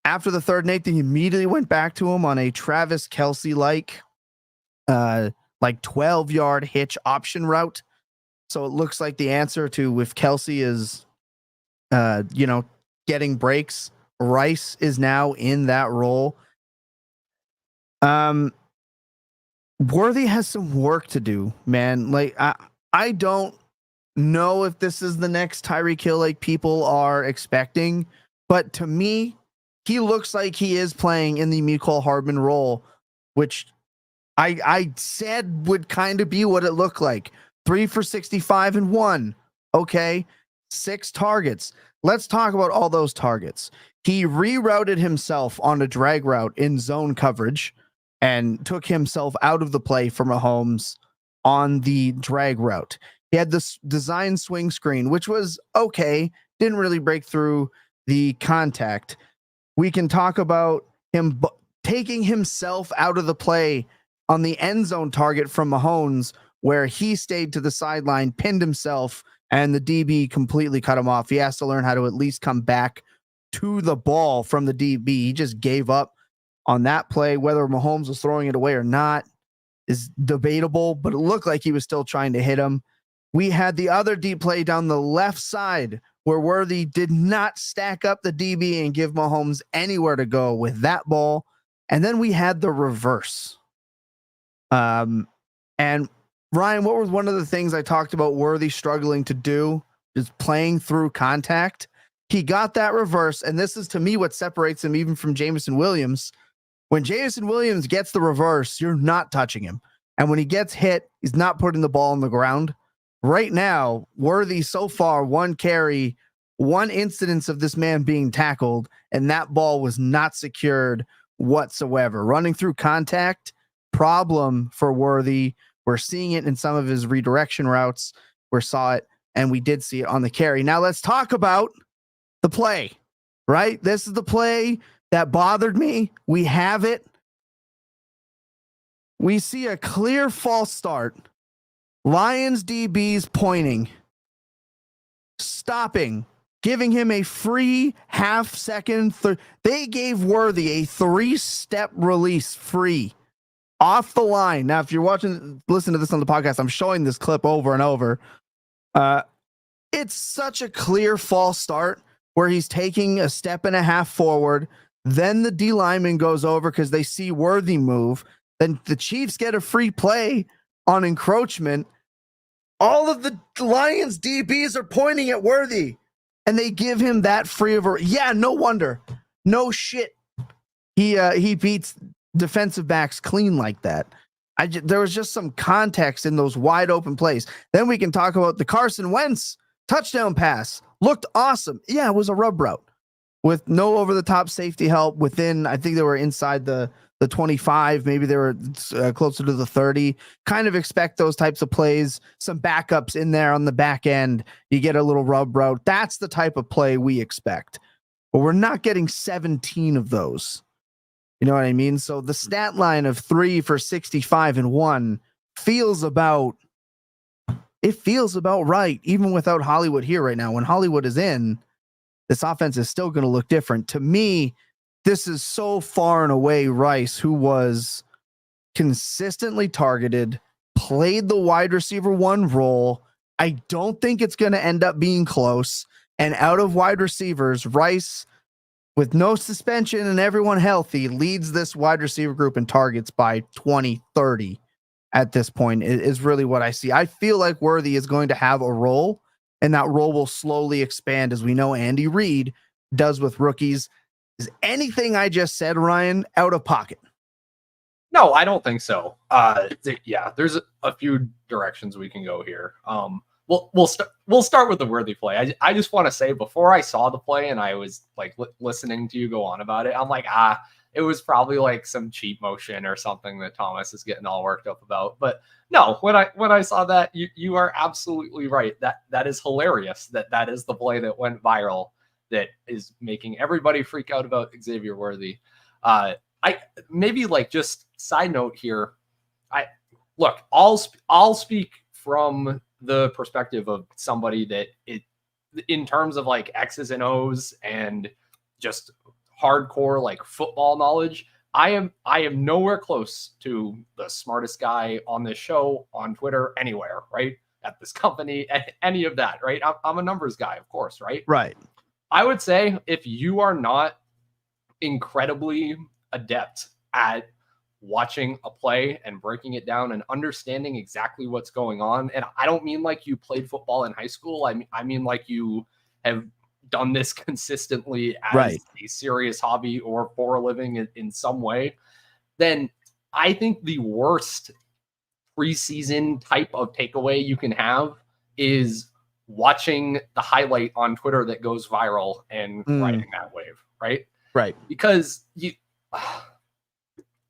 Speaker 2: After the 3rd and 8, they immediately went back to him on a Travis Kelce-like 12-yard hitch option route. So it looks like the answer to if Kelce is getting breaks, Rice is now in that role. Worthy has some work to do, man. Like I don't know if this is the next Tyreek Hill like people are expecting, but to me, he looks like he is playing in the Mecole Hardman role, which I said would kind of be what it looked like. 3 for 65 and 1. Okay. 6 targets. Let's talk about all those targets. He rerouted himself on a drag route in zone coverage and took himself out of the play for Mahomes on the drag route. He had this design swing screen, which was okay. Didn't really break through the contact. We can talk about him taking himself out of the play on the end zone target from Mahomes, where he stayed to the sideline, pinned himself, and the DB completely cut him off. He has to learn how to at least come back to the ball from the DB. He just gave up on that play. Whether Mahomes was throwing it away or not is debatable, but it looked like he was still trying to hit him. We had the other deep play down the left side where Worthy did not stack up the DB and give Mahomes anywhere to go with that ball. And then we had the reverse. And Ryan, what was one of the things I talked about Worthy struggling to do is playing through contact. He got that reverse, and this is to me what separates him even from Jameson Williams. When Jameson Williams gets the reverse, you're not touching him. And when he gets hit, he's not putting the ball on the ground. Right now, Worthy so far, one carry, one incidence of this man being tackled, and that ball was not secured whatsoever. Running through contact, problem for Worthy. We're seeing it in some of his redirection routes. We saw it, and we did see it on the carry. Now let's talk about the play, right? This is the play that bothered me. We have it. We see a clear false start. Lions DBs pointing, stopping, giving him a free half second. They gave Worthy a 3-step release free off the line. Now, if you're listen to this on the podcast, I'm showing this clip over and over. It's such a clear false start where he's taking a step and a half forward. Then the D lineman goes over because they see Worthy move. Then the Chiefs get a free play on encroachment. All of the Lions DBs are pointing at Worthy, and they give him that free of a. Yeah, no wonder. No shit. He beats defensive backs clean like that. There was just some context in those wide open plays. Then we can talk about the Carson Wentz touchdown pass. Looked awesome. Yeah, it was a rub route with no over the top safety help within. I think they were inside the 25, maybe they were closer to the 30. Kind of expect those types of plays, some backups in there on the back end. You get a little rub route. That's the type of play we expect, but we're not getting 17 of those. You know what I mean? So the stat line of 3 for 65 and 1 feels about right, even without Hollywood here right now. When Hollywood is in, this offense is still going to look different. To me, this is so far and away Rice, who was consistently targeted, played the wide receiver 1 role. I don't think it's going to end up being close. And out of wide receivers, Rice, with no suspension and everyone healthy, leads this wide receiver group in targets by 20, 30 at this point is really what I see. I feel like Worthy is going to have a role, and that role will slowly expand, as we know Andy Reid does with rookies. Is anything I just said, Ryan, out of pocket?
Speaker 3: No, I don't think so. Yeah, there's a few directions we can go here. We'll start with the Worthy play. I just want to say, before I saw the play and I was like listening to you go on about it, I'm like, it was probably like some cheap motion or something that Thomas is getting all worked up about. But no, when I saw that, you are absolutely right. That is hilarious. That is the play that went viral, that is making everybody freak out about Xavier Worthy. I maybe like just side note here. I'll speak from the perspective of somebody that in terms of like X's and O's and just hardcore like football knowledge, I am nowhere close to the smartest guy on this show, on Twitter, anywhere, right? At this company, any of that, right? I'm a numbers guy, of course, right?
Speaker 2: Right.
Speaker 3: I would say if you are not incredibly adept at watching a play and breaking it down and understanding exactly what's going on, and I don't mean like you played football in high school, I mean like you have done this consistently as a serious hobby or for a living in some way, then I think the worst preseason type of takeaway you can have is watching the highlight on Twitter that goes viral and riding that wave, right?
Speaker 2: Right.
Speaker 3: Because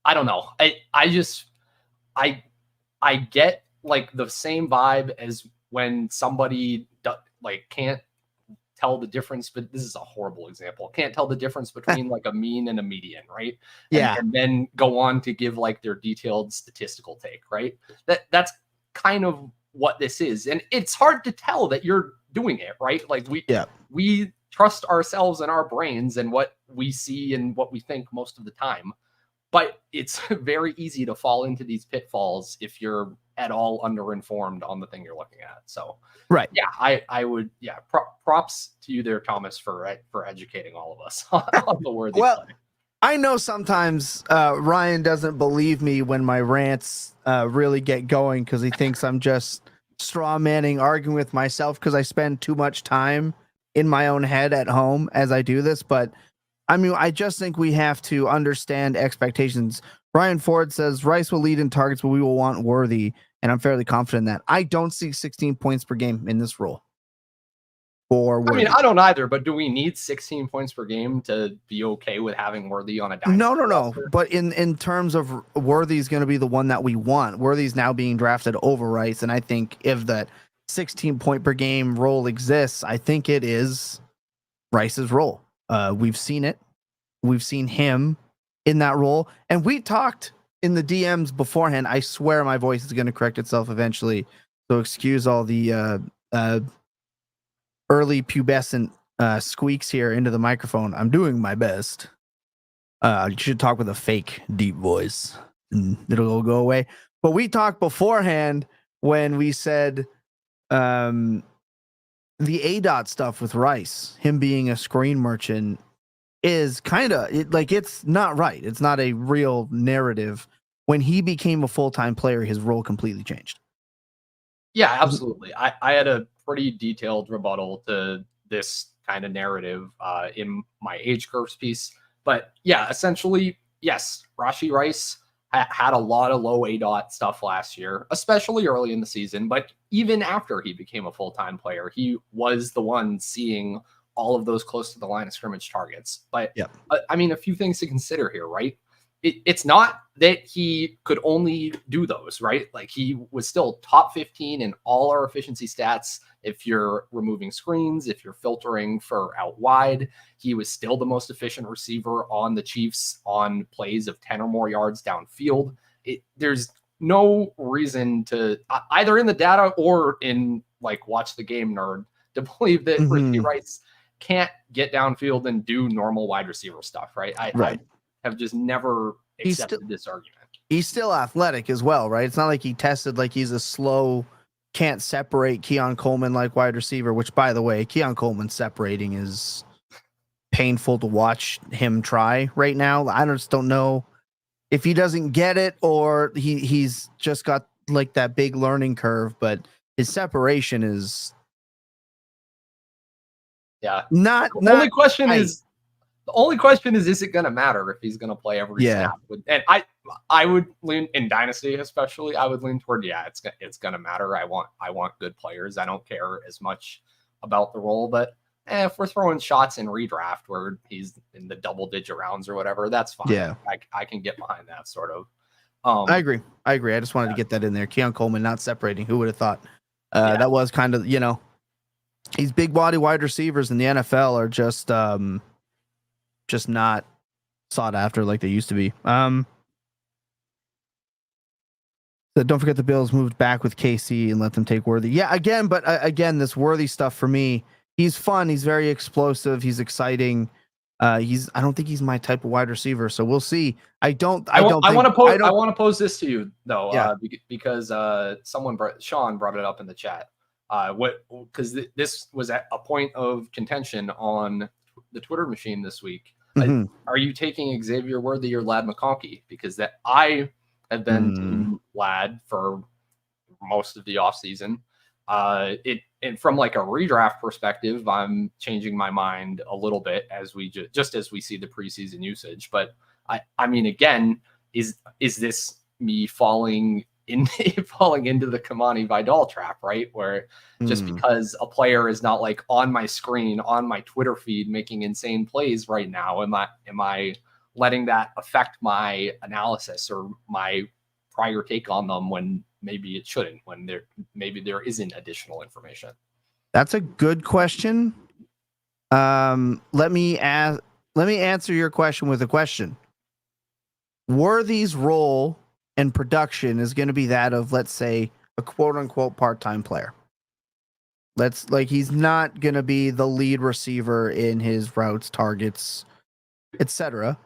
Speaker 3: I don't know. I get like the same vibe as when somebody like can't tell the difference, but this is a horrible example. Can't tell the difference between like a mean and a median, right?
Speaker 2: Yeah.
Speaker 3: And then go on to give like their detailed statistical take, right? That's kind of what this is. And it's hard to tell that you're doing it, right? Like we trust ourselves and our brains and what we see and what we think most of the time. But it's very easy to fall into these pitfalls if you're at all underinformed on the thing you're looking at. So,
Speaker 2: right.
Speaker 3: Yeah, I would. Yeah. Props to you there, Thomas, for educating all of us on the Worthy play.
Speaker 2: I know sometimes Ryan doesn't believe me when my rants really get going because he thinks I'm just straw manning, arguing with myself because I spend too much time in my own head at home as I do this. But I mean, I just think we have to understand expectations. Ryan Ford says Rice will lead in targets, but we will want Worthy, and I'm fairly confident in that. I don't see 16 points per game in this role. I
Speaker 3: mean, I don't either, but do we need 16 points per game to be okay with having Worthy on a dynasty?
Speaker 2: No. But in terms of Worthy's going to be the one that we want. Worthy's now being drafted over Rice, and I think if that 16 point per game role exists, I think it is Rice's role. We've seen it. We've seen him in that role, and we talked in the DMs beforehand. I swear my voice is going to correct itself eventually, so excuse all the early pubescent squeaks here into the microphone. I'm doing my best. You should talk with a fake deep voice and it'll go away. But we talked beforehand when we said the ADOT stuff with Rice, him being a screen merchant, is kind of it's not right. It's not a real narrative. When he became a full-time player, his role completely changed.
Speaker 3: Yeah, absolutely. I had a pretty detailed rebuttal to this kind of narrative in my age curves piece. But yeah, essentially, yes, Rashee Rice had a lot of low ADOT stuff last year, especially early in the season. But even after he became a full-time player, he was the one seeing all of those close to the line of scrimmage targets. But I mean, a few things to consider here, right? It's not that he could only do those, right? Like he was still top 15 in all our efficiency stats. If you're removing screens, if you're filtering for out wide, he was still the most efficient receiver on the Chiefs on plays of 10 or more yards downfield. There's no reason to either in the data or in like watch the game nerd to believe that Rashee Rice can't get downfield and do normal wide receiver stuff, right? I have just never accepted this argument.
Speaker 2: He's still athletic as well, right? It's not like he tested like he's a slow, can't separate Keon Coleman like wide receiver, which, by the way, Keon Coleman separating is painful to watch him try right now. I just don't know if he doesn't get it or he's just got like that big learning curve, but his separation is not
Speaker 3: the only question is it going to matter if he's going to play every snap? And I would lean in Dynasty, especially. I would lean toward it's going to matter. I want good players. I don't care as much about the role, but if we're throwing shots in redraft where he's in the double-digit rounds or whatever, that's fine.
Speaker 2: Yeah,
Speaker 3: I can get behind that sort of.
Speaker 2: I agree. I just wanted to get that in there. Keon Coleman not separating. Who would have thought? That was kind of these big body wide receivers in the NFL are just not sought after like they used to be. So don't forget the Bills moved back with KC and let them take Worthy. Yeah, again, but again, this Worthy stuff for me, he's fun. He's very explosive. He's exciting. I don't think he's my type of wide receiver. So we'll see. I want
Speaker 3: to pose this to you though, because Sean brought it up in the chat. Because this was at a point of contention on the Twitter machine this week. Are you taking Xavier Worthy or Lad McConkey? Because that I have been team Lad for most of the offseason. And from like a redraft perspective, I'm changing my mind a little bit as we just as we see the preseason usage. But I mean, again, is this me falling into the Kimani Vidal trap, right? Where just because a player is not like on my screen, on my Twitter feed, making insane plays right now, am I letting that affect my analysis or my prior take on them when maybe it shouldn't, when there isn't additional information?
Speaker 2: That's a good question. Let me answer your question with a question. Worthy's role and production is going to be that of, let's say, a quote unquote part-time player. He's not going to be the lead receiver in his routes, targets, etc.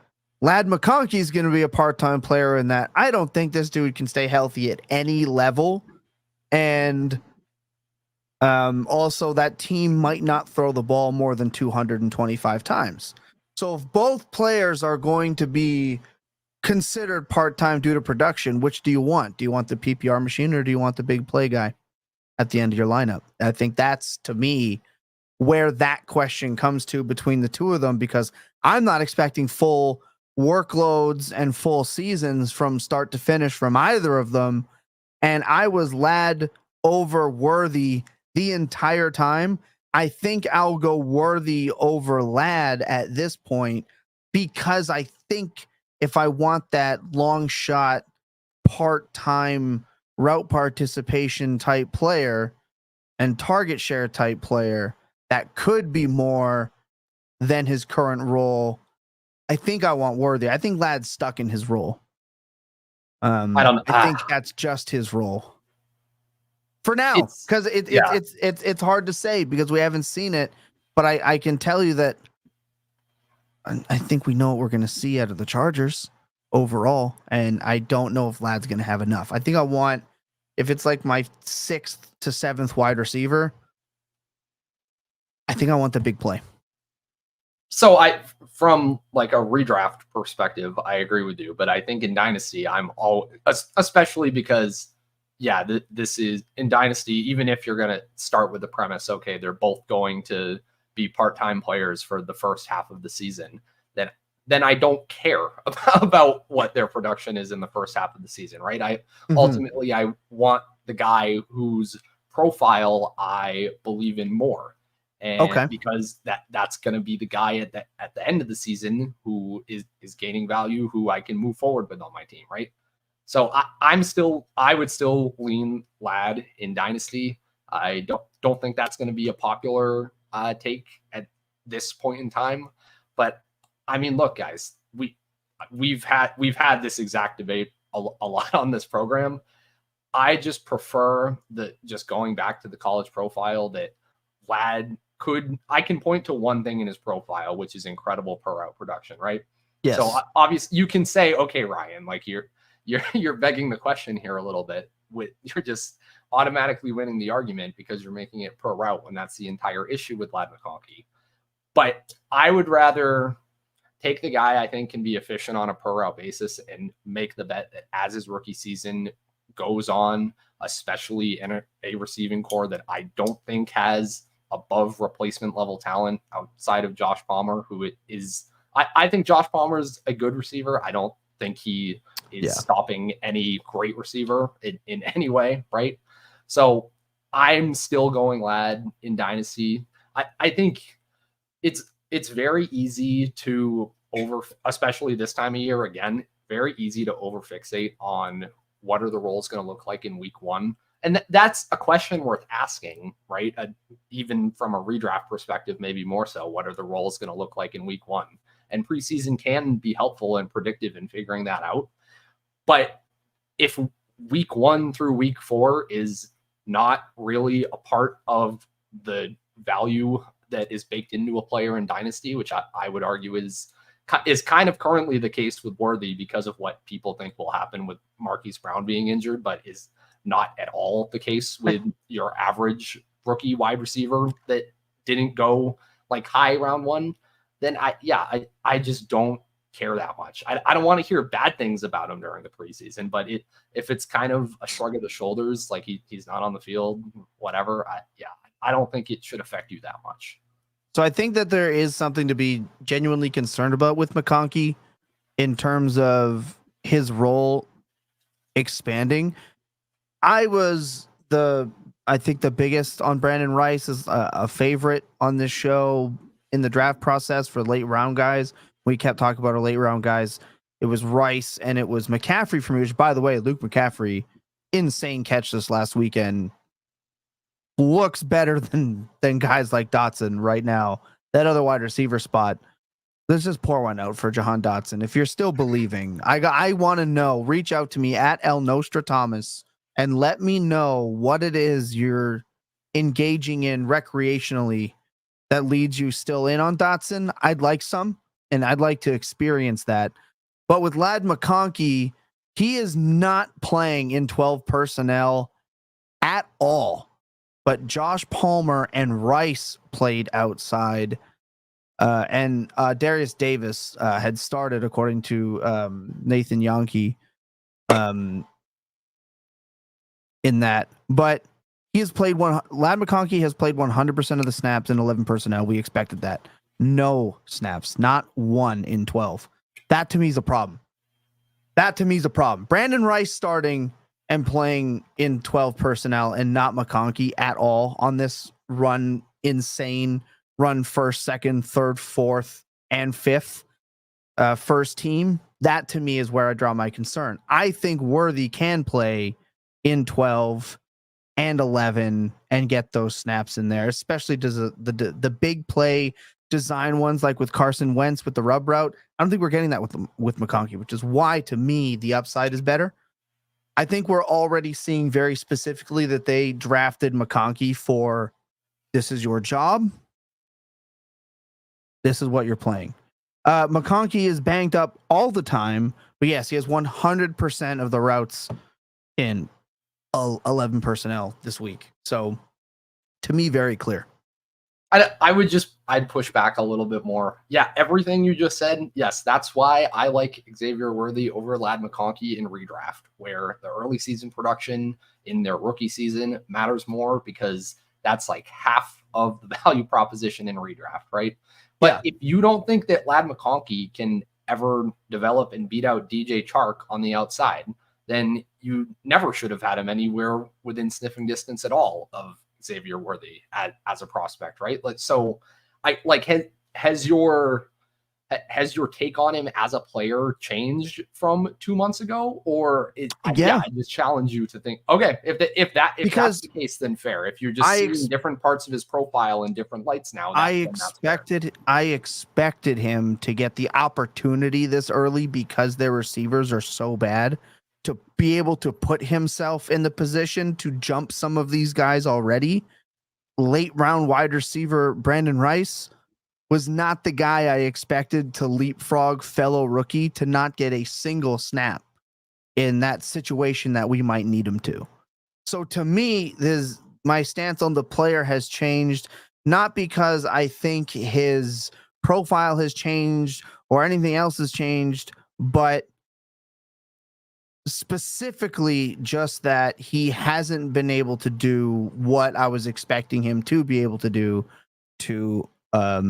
Speaker 2: Ladd McConkey is going to be a part-time player in that. I don't think this dude can stay healthy at any level. And also that team might not throw the ball more than 225 times. So if both players are going to be considered part-time due to production, which do you want? Do you want the PPR machine or do you want the big play guy at the end of your lineup? I think that's, to me, where that question comes to between the two of them, because I'm not expecting full workloads and full seasons from start to finish from either of them. And I was Ladd over Worthy the entire time. I think I'll go Worthy over Ladd at this point, because I think if I want that long shot part-time route participation type player and target share type player that could be more than his current role, I think I want Worthy. I think Ladd's stuck in his role. I think that's just his role for now, because it's hard to say because we haven't seen it. But I can tell you that I think we know what we're going to see out of the Chargers overall, and I don't know if Ladd's going to have enough. I think I want, if it's like my 6th to 7th wide receiver, I think I want the big play.
Speaker 3: So from like a redraft perspective, I agree with you, but I think in Dynasty, especially because, this is in Dynasty, even if you're going to start with the premise, okay, they're both going to be part-time players for the first half of the season, then I don't care about what their production is in the first half of the season, right? Ultimately, I want the guy whose profile I believe in more. And because that's going to be the guy at the end of the season who is gaining value, who I can move forward with on my team, right? So I would still lean Ladd in Dynasty. I don't think that's going to be a popular take at this point in time, but I mean, look, guys, we've had this exact debate a lot on this program. I just prefer just going back to the college profile that Ladd I can point to one thing in his profile, which is incredible per route production, right?
Speaker 2: Yes.
Speaker 3: So obviously you can say, okay, Ryan, like you're begging the question here a little bit. You're just automatically winning the argument because you're making it per route when that's the entire issue with Ladd McConkey. But I would rather take the guy I think can be efficient on a per route basis and make the bet that as his rookie season goes on, especially in a receiving core that I don't think has above replacement level talent outside of Josh Palmer, who is, I think Josh Palmer is a good receiver. I don't think he is stopping any great receiver in any way, right? So I'm still going Ladd in Dynasty. I think it's very easy to especially this time of year, again, very easy to overfixate on what are the roles going to look like in week one. And that's a question worth asking, right? Even from a redraft perspective, maybe more so. What are the roles going to look like in week one? And preseason can be helpful and predictive in figuring that out. But if week 1 through week 4 is not really a part of the value that is baked into a player in Dynasty, which I would argue is kind of currently the case with Worthy because of what people think will happen with Marquise Brown being injured, but is not at all the case with your average rookie wide receiver that didn't go like high round 1, then I just don't care that much. I don't want to hear bad things about him during the preseason, but if it's kind of a shrug of the shoulders, like he's not on the field, whatever, I don't think it should affect you that much.
Speaker 2: So I think that there is something to be genuinely concerned about with McConkey in terms of his role expanding. I think the biggest on Brenden Rice is a favorite on this show in the draft process for late round guys. We kept talking about our late round guys. It was Rice and it was McCaffrey for me, which, by the way, Luke McCaffrey, insane catch this last weekend. Looks better than guys like Dotson right now. That other wide receiver spot, let's just pour one out for Jahan Dotson. If you're still believing, I want to know, reach out to me at El Nostra Thomas and let me know what it is you're engaging in recreationally that leads you still in on Dotson. I'd like some, and I'd like to experience that. But with Ladd McConkey, he is not playing in 12 personnel at all. But Josh Palmer and Rice played outside. And Darius Davis had started, according to Nathan Yonke, in that. But he has played Ladd McConkey has played 100% of the snaps in 11 personnel. We expected that. No snaps, not one in 12. That to me is a problem. Brenden Rice starting and playing in 12 personnel and not McConkey at all on this insane run first, second, third, fourth, and fifth first team. That to me is where I draw my concern. I think Worthy can play in 12 and 11 and get those snaps in there, especially does the big play design ones like with Carson Wentz with the rub route. I don't think we're getting that with McConkey, which is why to me the upside is better. I think we're already seeing very specifically that they drafted McConkey for this is your job. This is what you're playing. McConkey is banged up all the time, but yes, he has 100% of the routes in 11 personnel this week. So to me, very clear.
Speaker 3: I'd push back a little bit more. Yeah, everything you just said, yes, that's why I like Xavier Worthy over Ladd McConkey in redraft, where the early season production in their rookie season matters more because that's like half of the value proposition in redraft, right? But if you don't think that Ladd McConkey can ever develop and beat out DJ Chark on the outside, then you never should have had him anywhere within sniffing distance at all of Xavier Worthy as a prospect, right? Has your take on him as a player changed from 2 months ago, or I just challenge you to think, okay, if that's the case, then fair. If you're just seeing different parts of his profile in different lights now,
Speaker 2: I expected him to get the opportunity this early because their receivers are so bad, to be able to put himself in the position to jump some of these guys already. Late round wide receiver Brenden Rice was not the guy I expected to leapfrog fellow rookie to not get a single snap in that situation that we might need him to. So to me, my stance on the player has changed, not because I think his profile has changed or anything else has changed, but specifically just that he hasn't been able to do what I was expecting him to be able to do to a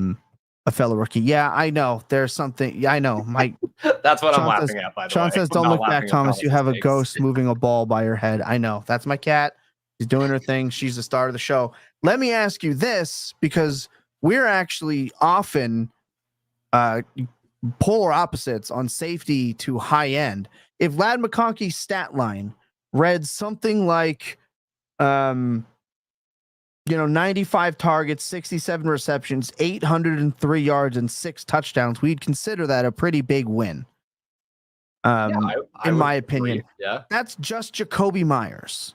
Speaker 2: fellow rookie. Yeah, I know. There's something. Yeah, I know. Mike.
Speaker 3: That's what I'm laughing at, by the way.
Speaker 2: Sean says, don't look back, Thomas. You have a ghost moving a ball by your head. I know. That's my cat. She's doing her thing. She's the star of the show. Let me ask you this, because we're actually often polar opposites on safety to high end. If Ladd McConkey's stat line read something like 95 targets, 67 receptions, 803 yards, and 6 touchdowns, we'd consider that a pretty big win. In my opinion.
Speaker 3: Yeah.
Speaker 2: That's just Jacoby Myers.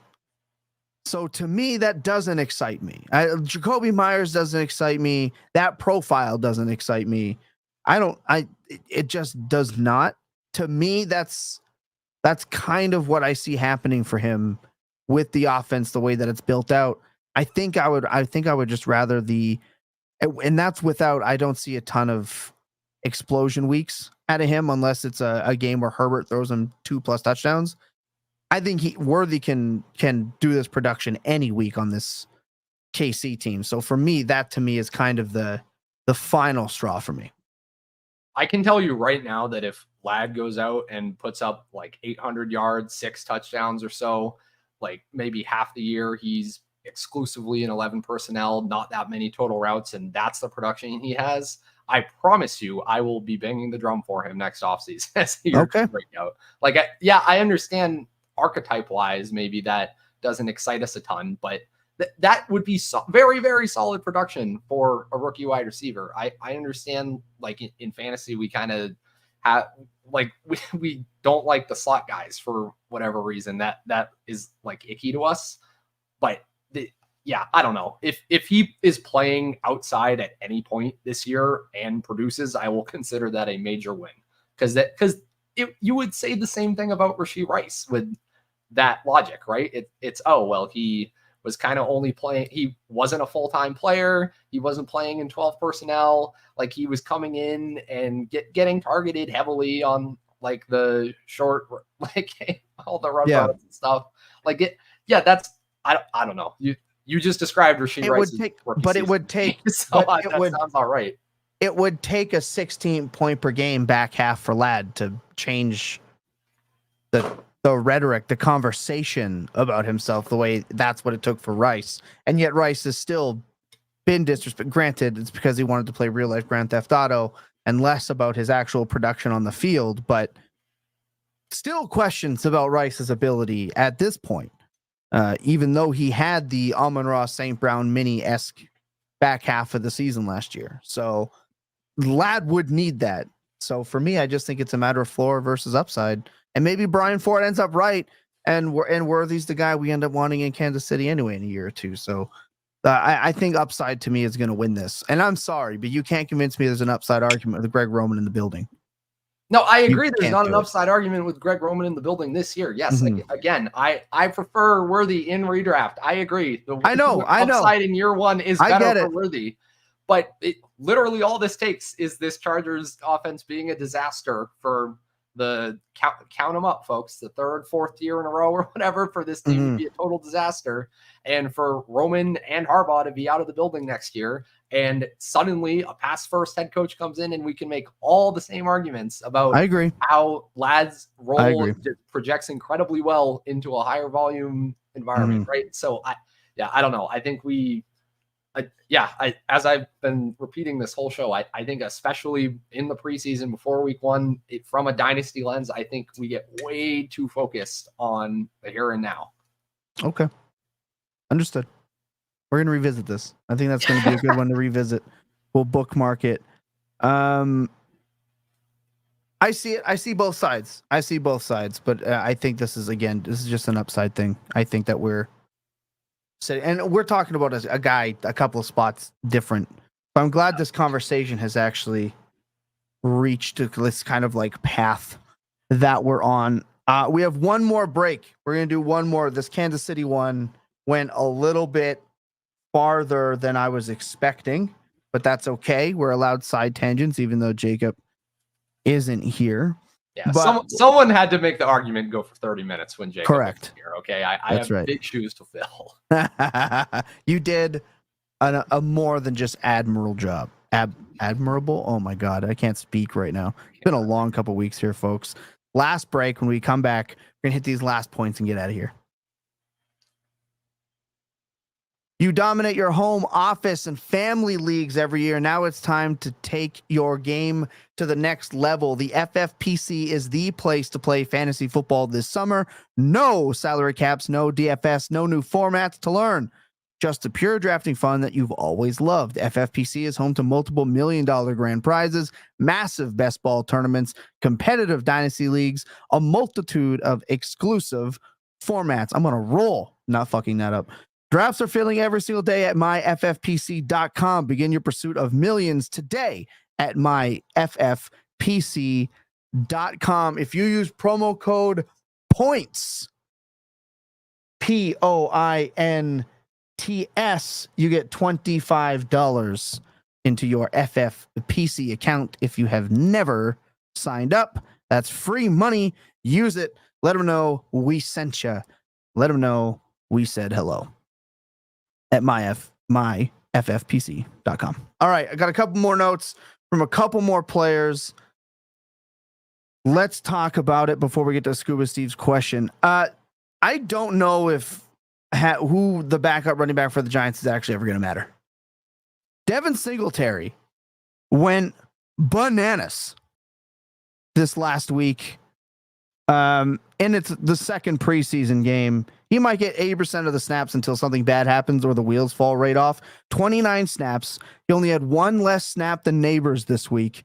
Speaker 2: So to me, that doesn't excite me. Jacoby Myers doesn't excite me. That profile doesn't excite me. It just does not. To me, that's kind of what I see happening for him with the offense, the way that it's built out. I think I would just rather and that's without, I don't see a ton of explosion weeks out of him unless it's a game where Herbert throws him 2+ touchdowns. I think Worthy can do this production any week on this KC team. So for me, that to me is kind of the final straw for me.
Speaker 3: I can tell you right now that if Ladd goes out and puts up like 800 yards, 6 touchdowns or so, like maybe half the year he's exclusively in 11 personnel, not that many total routes, and that's the production he has, I promise you I will be banging the drum for him next offseason.
Speaker 2: Okay.
Speaker 3: I understand archetype wise, maybe that doesn't excite us a ton, but that would be very, very solid production for a rookie wide receiver. I understand, like in fantasy, we kind of like we don't like the slot guys for whatever reason. That is like icky to us. But yeah, I don't know. If he is playing outside at any point this year and produces, I will consider that a major win. Because you would say the same thing about Rashee Rice with that logic, right? It's he was kind of only playing. He wasn't a full-time player. He wasn't playing in 12 personnel. Like he was coming in and getting targeted heavily on like the short, like all the run routes and stuff. Like it, yeah. That's I don't know. You just described Rashee Rice.
Speaker 2: It would take.
Speaker 3: So that sounds all right.
Speaker 2: It would take a 16 point per game back half for Ladd to change the rhetoric, the conversation about himself, the way that's what it took for Rice. And yet Rice has still been disrespected. Granted, it's because he wanted to play real life Grand Theft Auto and less about his actual production on the field, but still questions about Rice's ability at this point. Even though he had the Amon-Ra St. Brown mini-esque back half of the season last year. So Ladd would need that. So for me, I just think it's a matter of floor versus upside. And maybe Brian Ford ends up right, and Worthy's the guy we end up wanting in Kansas City anyway in a year or two. So I think upside to me is going to win this. And I'm sorry, but you can't convince me there's an upside argument with Greg Roman in the building.
Speaker 3: No, I agree. There's not an upside argument with Greg Roman in the building this year. Yes, again, I prefer Worthy in redraft. I agree. I know. Upside in year one is better for Worthy. But literally all this takes is this Chargers offense being a disaster for the count them up, folks, the third, fourth year in a row or whatever for this team to be a total disaster, and for Roman and Harbaugh to be out of the building next year. And suddenly a pass first head coach comes in and we can make all the same arguments about how Ladd's role projects incredibly well into a higher volume environment. Right. So I don't know. I think as I've been repeating this whole show, I think especially in the preseason before week one, from a dynasty lens, I think we get way too focused on the here and now. Okay.
Speaker 2: Understood. We're going to revisit this. I think that's going to be a good one to revisit. We'll bookmark it. I see it. I see both sides. But I think this is just an upside thing. I think that we're talking about a guy a couple of spots different. But I'm glad this conversation has actually reached this kind of like path that we're on. We have one more break. We're going to do one more. This Kansas City one went a little bit farther than I was expecting, but that's okay. We're allowed side tangents, even though Jacob isn't here.
Speaker 3: Yeah, but someone had to make the argument go for 30 minutes when Jacob was here. Okay, I have big shoes to fill.
Speaker 2: You did a more than just admirable job. Admirable? Oh my God, I can't speak right now. It's been a long couple weeks here, folks. Last break. When we come back, we're gonna hit these last points and get out of here. You dominate your home, office, and family leagues every year. Now it's time to take your game to the next level. The FFPC is the place to play fantasy football this summer. No salary caps, no DFS, no new formats to learn. Just the pure drafting fun that you've always loved. FFPC is home to multiple $1 million grand prizes, massive best ball tournaments, competitive dynasty leagues, a multitude of exclusive formats. I'm on a roll, not fucking that up. Drafts are filling every single day at myffpc.com. Begin your pursuit of millions today at myffpc.com. If you use promo code POINTS, POINTS, you get $25 into your FFPC account if you have never signed up. That's free money. Use it. Let them know we sent you. Let them know we said hello. At myffpc.com. All right, I got a couple more notes from a couple more players. Let's talk about it before we get to Scuba Steve's question. I don't know if who the backup running back for the Giants is actually ever going to matter. Devin Singletary went bananas this last week. And it's the second preseason game. He might get 80% of the snaps until something bad happens or the wheels fall right off. 29 snaps. He only had one less snap than Nabers this week.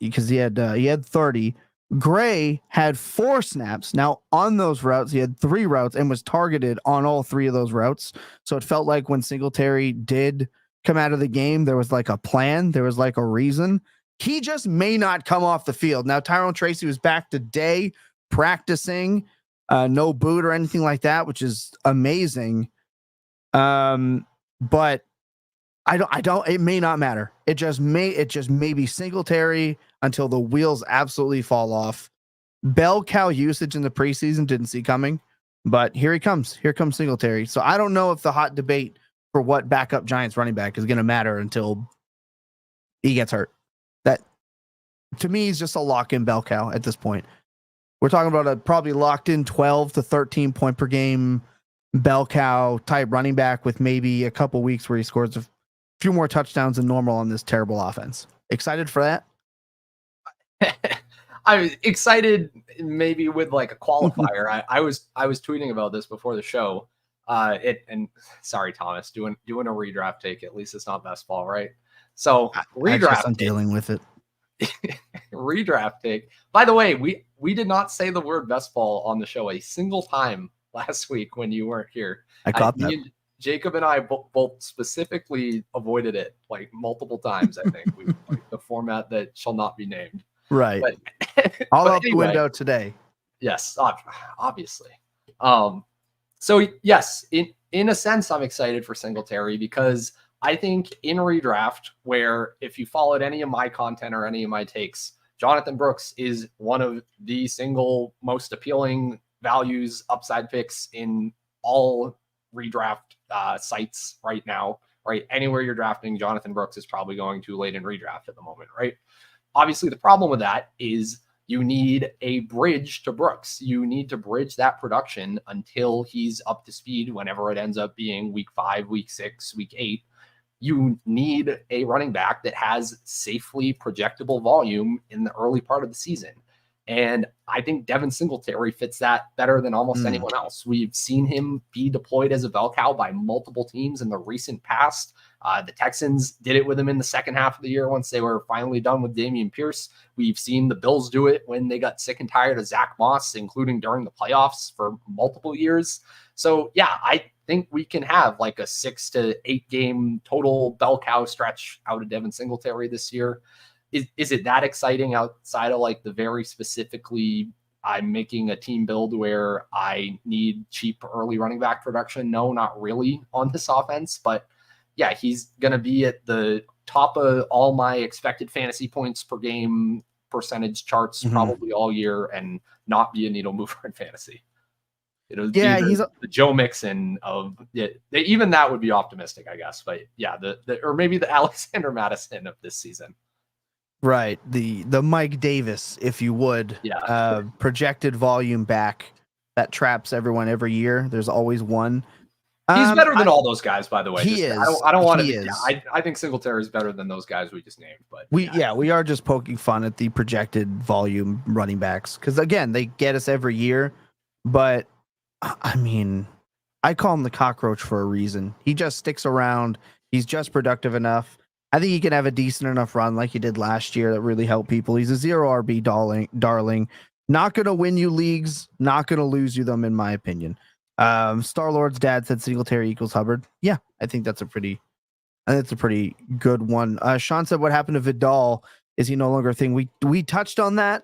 Speaker 2: because he had 30. Gray had 4 snaps. Now on those routes, he had 3 routes and was targeted on all 3 of those routes. So it felt like when Singletary did come out of the game, there was like a plan, there was like a reason. He just may not come off the field. Now Tyrone Tracy was back today practicing, no boot or anything like that, which is amazing. But I don't, it may not matter. It just may be Singletary until the wheels absolutely fall off. Bell cow usage in the preseason didn't see coming, but here he comes. Here comes Singletary. So I don't know if the hot debate for what backup Giants running back is going to matter until he gets hurt. That to me is just a lock in bell cow at this point. We're talking about a probably locked in 12 to 13 point per game bell cow type running back with maybe a couple weeks where he scores a few more touchdowns than normal on this terrible offense. Excited for that?
Speaker 3: I was excited, maybe with like a qualifier. I was tweeting about this before the show. And sorry, Thomas, doing a redraft take. At least it's not best ball, right? So redraft.
Speaker 2: I'm dealing with it.
Speaker 3: Redraft take. By the way, we did not say the word best ball on the show a single time last week when you weren't here.
Speaker 2: I caught that.
Speaker 3: Jacob and I both specifically avoided it like multiple times. I think we like the format that shall not be named.
Speaker 2: Right.
Speaker 3: But,
Speaker 2: all
Speaker 3: but
Speaker 2: out
Speaker 3: anyway,
Speaker 2: the window today.
Speaker 3: Yes, obviously. So yes, in a sense, I'm excited for Singletary because I think in redraft, where if you followed any of my content or any of my takes, Jonathan Brooks is one of the single most appealing values upside picks in all redraft sites right now, right? Anywhere you're drafting, Jonathan Brooks is probably going too late in redraft at the moment, right? Obviously, the problem with that is you need a bridge to Brooks. You need to bridge that production until he's up to speed whenever it ends up being week 5, week 6, week 8. You need a running back that has safely projectable volume in the early part of the season. And I think Devin Singletary fits that better than almost anyone else. We've seen him be deployed as a bell cow by multiple teams in the recent past. The Texans did it with him in the second half of the year once they were finally done with Dameon Pierce. We've seen the Bills do it when they got sick and tired of Zach Moss, including during the playoffs for multiple years. So, yeah, I think we can have like a 6 to 8 game total bell cow stretch out of Devin Singletary this year. Is it that exciting outside of like the very specifically I'm making a team build where I need cheap early running back production? No, not really on this offense, but yeah, he's going to be at the top of all my expected fantasy points per game percentage charts probably all year and not be a needle mover in fantasy. It'll be the Joe Mixon of it. Even that would be optimistic, I guess. But yeah, or maybe the Alexander Madison of this season.
Speaker 2: Right. The Mike Davis, if you would, projected volume back that traps everyone every year. There's always one.
Speaker 3: He's better than all those guys, by the way.
Speaker 2: He is.
Speaker 3: I don't want to. Yeah, I think Singletary is better than those guys we just named. But
Speaker 2: we are just poking fun at the projected volume running backs because again, they get us every year. But I mean, I call him the cockroach for a reason. He just sticks around. He's just productive enough. I think he can have a decent enough run like he did last year that really helped people. He's a 0 RB darling. Not going to win you leagues. Not going to lose you them, in my opinion. Star-Lord's dad said Singletary equals Hubbard. Yeah, I think that's a pretty good one. Sean said, what happened to Vidal? Is he no longer a thing? We touched on that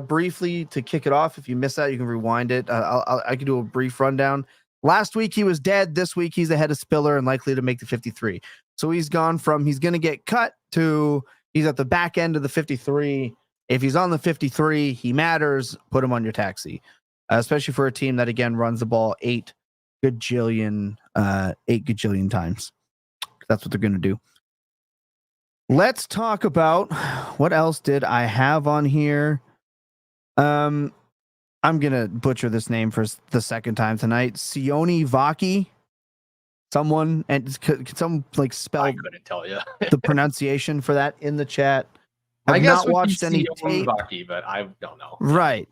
Speaker 2: briefly to kick it off. If you missed that, you can rewind it. I can do a brief rundown. Last week he was dead. This week he's ahead of Spiller and likely to make the 53. So he's gone from he's going to get cut to he's at the back end of the 53. If he's on the 53, he matters. Put him on your taxi, especially for a team that, again, runs the ball 8 gajillion times. That's what they're going to do. Let's talk about what else did I have on here. I'm going to butcher this name for the second time tonight. Keon Vaki. Someone, and can someone like spell
Speaker 3: I couldn't tell you
Speaker 2: the pronunciation for that in the chat?
Speaker 3: I guess
Speaker 2: not watched any tape,
Speaker 3: Vaki, but I don't know.
Speaker 2: Right.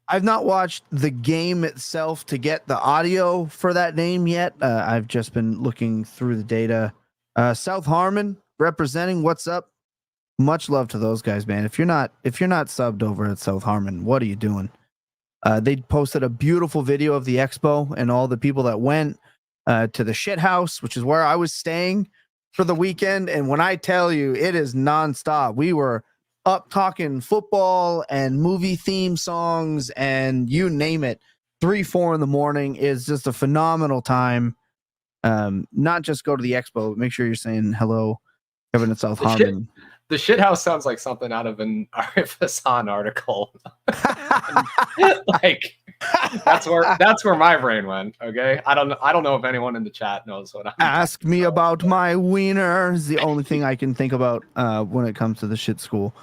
Speaker 2: I've not watched the game itself to get the audio for that name yet. I've just been looking through the data. South Harmon representing. What's up? Much love to those guys, man. If you're not subbed over at South Harmon, what are you doing? They posted a beautiful video of the expo and all the people that went to the shit house, which is where I was staying for the weekend. And when I tell you, it is nonstop. We were up talking football and movie theme songs and you name it. 3-4 in the morning is just a phenomenal time. Not just go to the expo, but make sure you're saying hello, Kevin at South Harmon.
Speaker 3: The shit house sounds like something out of an Arif Hassan article. Like that's where my brain went. Okay, I don't know if anyone in the chat knows what I'm.
Speaker 2: Ask me about my wiener is the only thing I can think about when it comes to the shit school.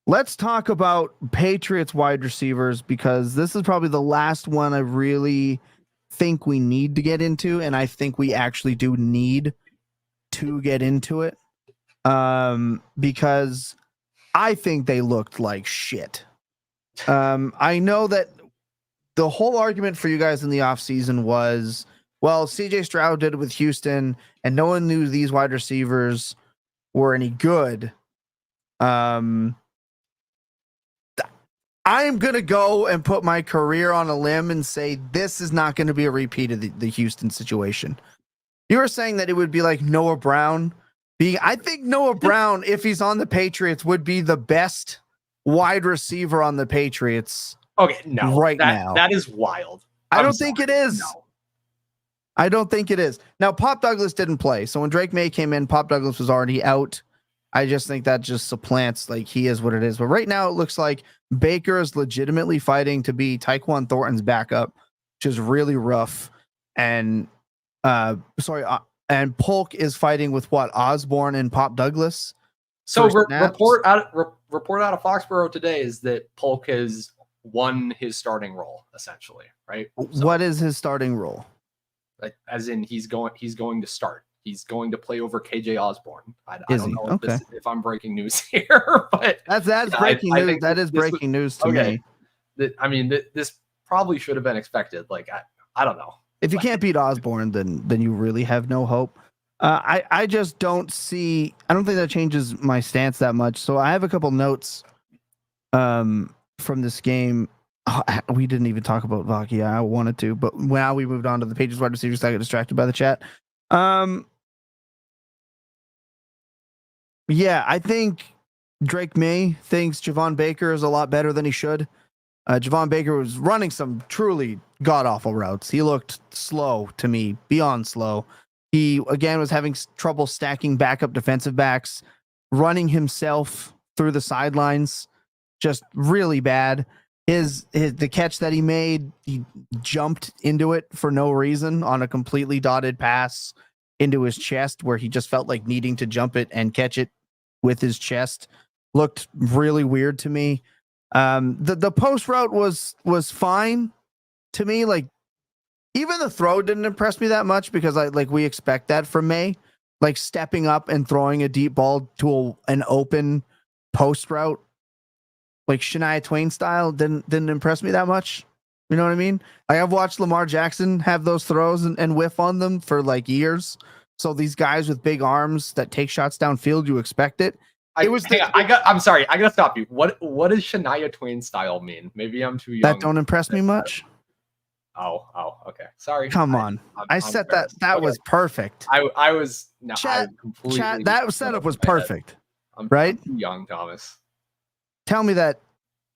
Speaker 2: Let's talk about Patriots wide receivers because this is probably the last one I really think we need to get into, and I think we actually do need to get into it. Because I think they looked like shit. I know that the whole argument for you guys in the offseason was, well, CJ Stroud did it with Houston and no one knew these wide receivers were any good. I'm going to go and put my career on a limb and say this is not going to be a repeat of the Houston situation. You were saying that it would be like Noah Brown. I think Noah Brown, if he's on the Patriots, would be the best wide receiver on the Patriots.
Speaker 3: Okay, no,
Speaker 2: now.
Speaker 3: That is wild.
Speaker 2: I don't think it is. No. I don't think it is. Now, Pop Douglas didn't play. So when Drake May came in, Pop Douglas was already out. I just think that just supplants, like, he is what it is. But right now, it looks like Baker is legitimately fighting to be Tyquan Thornton's backup, which is really rough. And, and Polk is fighting with what, Osborne and Pop Douglas.
Speaker 3: So report out of Foxborough today is that Polk has won his starting role essentially, right? So,
Speaker 2: what is his starting role?
Speaker 3: Like, as in he's going to start. He's going to play over KJ Osborne. I don't know if I'm breaking news here, but
Speaker 2: that's breaking news. That is breaking news to me.
Speaker 3: This probably should have been expected. Like I don't know.
Speaker 2: If you can't beat Osborne, then you really have no hope. I just don't see. I don't think that changes my stance that much. So I have a couple notes from this game. We didn't even talk about Vaki. I wanted to, but now we moved on to the Patriots wide receivers. I got distracted by the chat. Yeah, I think Drake May thinks Javon Baker is a lot better than he should. Javon Baker was running some truly god-awful routes. He looked slow to me, beyond slow. He, again, was having trouble stacking backup defensive backs, running himself through the sidelines, just really bad. The catch that he made, he jumped into it for no reason on a completely dotted pass into his chest where he just felt like needing to jump it and catch it with his chest. Looked really weird to me. The post route was fine to me. Like, even the throw didn't impress me that much because we expect that from May, like stepping up and throwing a deep ball to an open post route, like Shania Twain style, didn't impress me that much. You know what I mean? Like, I've watched Lamar Jackson have those throws and whiff on them for like years. So these guys with big arms that take shots downfield, you expect it.
Speaker 3: I'm sorry. I gotta stop you. What does Shania Twain style mean? Maybe I'm too young.
Speaker 2: That don't impress me much.
Speaker 3: Oh, okay. Sorry.
Speaker 2: Come on. I said that okay. Was perfect.
Speaker 3: I was no,
Speaker 2: chat,
Speaker 3: I completely
Speaker 2: chat, that setup was perfect.
Speaker 3: I'm
Speaker 2: right?
Speaker 3: too young, Thomas.
Speaker 2: Tell me that.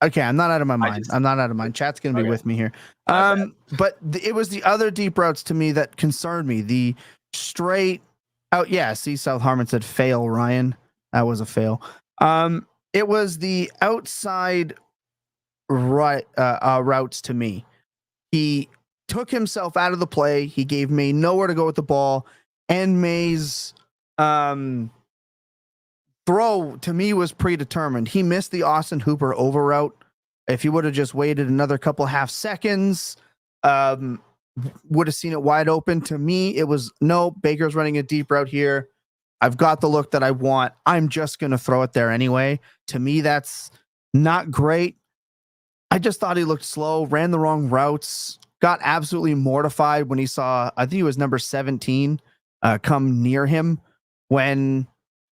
Speaker 2: Okay, I'm not out of my mind. I'm not out of mind. Chat's gonna be with me here. But it was the other deep routes to me that concerned me. The straight out. Yeah. See, South Harmon said fail, Ryan. That was a fail. It was the outside routes to me. He took himself out of the play. He gave May nowhere to go with the ball. And May's throw to me was predetermined. He missed the Austin Hooper over route. If he would have just waited another couple half seconds, would have seen it wide open. To me, it was no, Baker's running a deep route here. I've got the look that I want. I'm just going to throw it there anyway. To me, that's not great. I just thought he looked slow, ran the wrong routes, got absolutely mortified when he saw, I think it was number 17, come near him when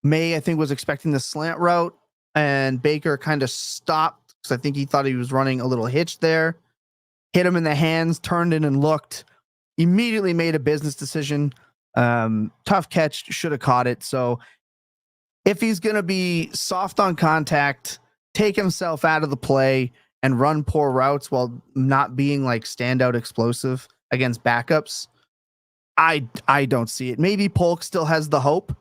Speaker 2: May, I think, was expecting the slant route, and Baker kind of stopped because I think he thought he was running a little hitch there. Hit him in the hands, turned in and looked. Immediately made a business decision. Tough catch, should have caught it. So if he's going to be soft on contact, take himself out of the play and run poor routes while not being like standout explosive against backups, I don't see it. Maybe Polk still has the hope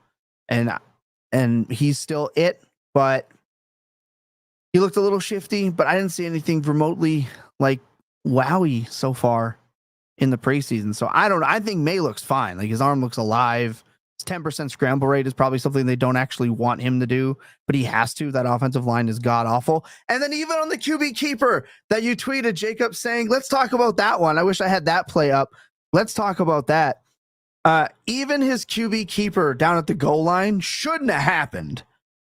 Speaker 2: and he's still it, but he looked a little shifty, but I didn't see anything remotely like wowie so far in the preseason. So I don't know. I think May looks fine. Like his arm looks alive. His 10% scramble rate is probably something they don't actually want him to do, but he has to. That offensive line is god awful. And then even on the QB keeper that you tweeted, Jacob, saying, let's talk about that one. I wish I had that play up. Let's talk about that. Even his QB keeper down at the goal line shouldn't have happened.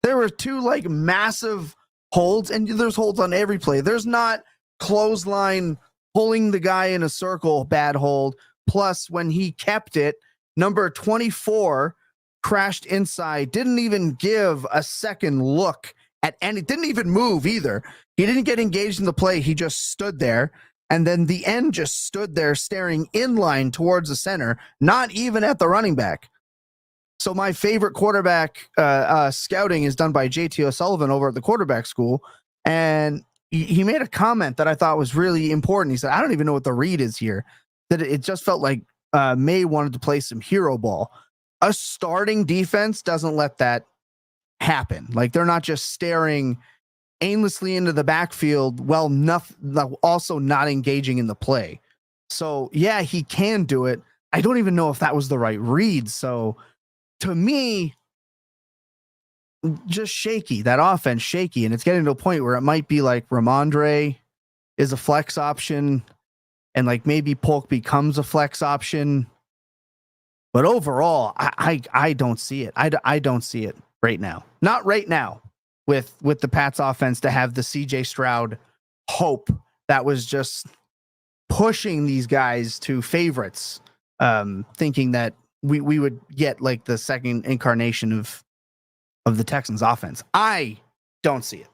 Speaker 2: There were two like massive holds, and there's holds on every play. There's not clothesline pulling the guy in a circle, bad hold. Plus, when he kept it, number 24 crashed inside, didn't even give a second look at any, didn't even move either. He didn't get engaged in the play. He just stood there. And then the end just stood there staring inline towards the center, not even at the running back. So my favorite quarterback scouting is done by JT O'Sullivan over at the quarterback school. And he made a comment that I thought was really important. He said, I don't even know what the read is here. That it just felt like May wanted to play some hero ball. A starting defense doesn't let that happen. Like they're not just staring aimlessly into the backfield, also not engaging in the play. So yeah, he can do it. I don't even know if that was the right read. So to me, just shaky, that offense shaky. And it's getting to a point where it might be like Ramondre is a flex option and like maybe Polk becomes a flex option. But overall, I don't see it. I don't see it right now. Not right now with the Pats offense to have the CJ Stroud hope that was just pushing these guys to favorites, thinking that we would get like the second incarnation of the Texans offense. I don't see it.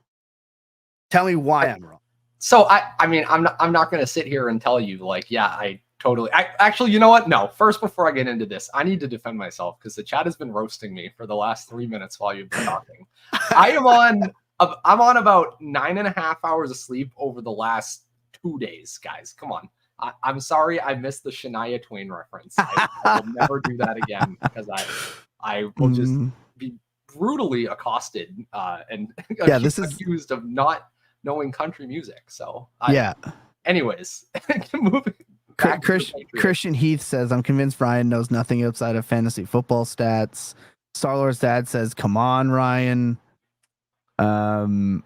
Speaker 2: Tell me why I'm wrong.
Speaker 3: So I mean, I'm not going to sit here and tell you like, yeah, I actually, you know what? No, first, before I get into this, I need to defend myself because the chat has been roasting me for the last 3 minutes while you've been talking. I'm on about 9.5 hours of sleep over the last 2 days, guys. Come on. I'm sorry I missed the Shania Twain reference. I will never do that again because I will just be brutally accosted and accused of not knowing country music. So anyways, moving back
Speaker 2: Christian Heath says, I'm convinced Ryan knows nothing outside of fantasy football stats. Starlord's dad says, come on, Ryan. South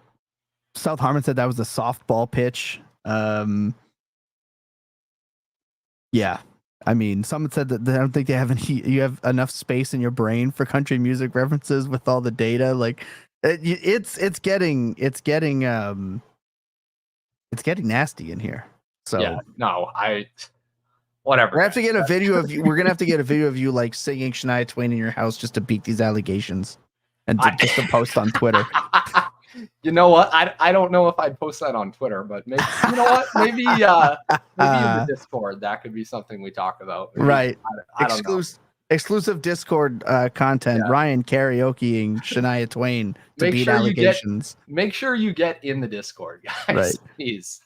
Speaker 2: Harmon said that was a softball pitch. Yeah. I mean, someone said that they don't think they have you have enough space in your brain for country music references with all the data. Like it's getting nasty in here. So
Speaker 3: yeah, no, whatever.
Speaker 2: We're gonna have to get a video of you. We're gonna have to get a video of you like singing Shania Twain in your house just to beat these allegations and just to post on Twitter.
Speaker 3: You know what? I don't know if I'd post that on Twitter, but maybe you know what? Maybe in the Discord that could be something we talk about. Maybe,
Speaker 2: right.
Speaker 3: I don't know.
Speaker 2: Exclusive Discord content. Yeah. Ryan karaokeing Shania Twain to beat allegations.
Speaker 3: Make sure you get in the Discord, guys.
Speaker 2: Right.
Speaker 3: Please.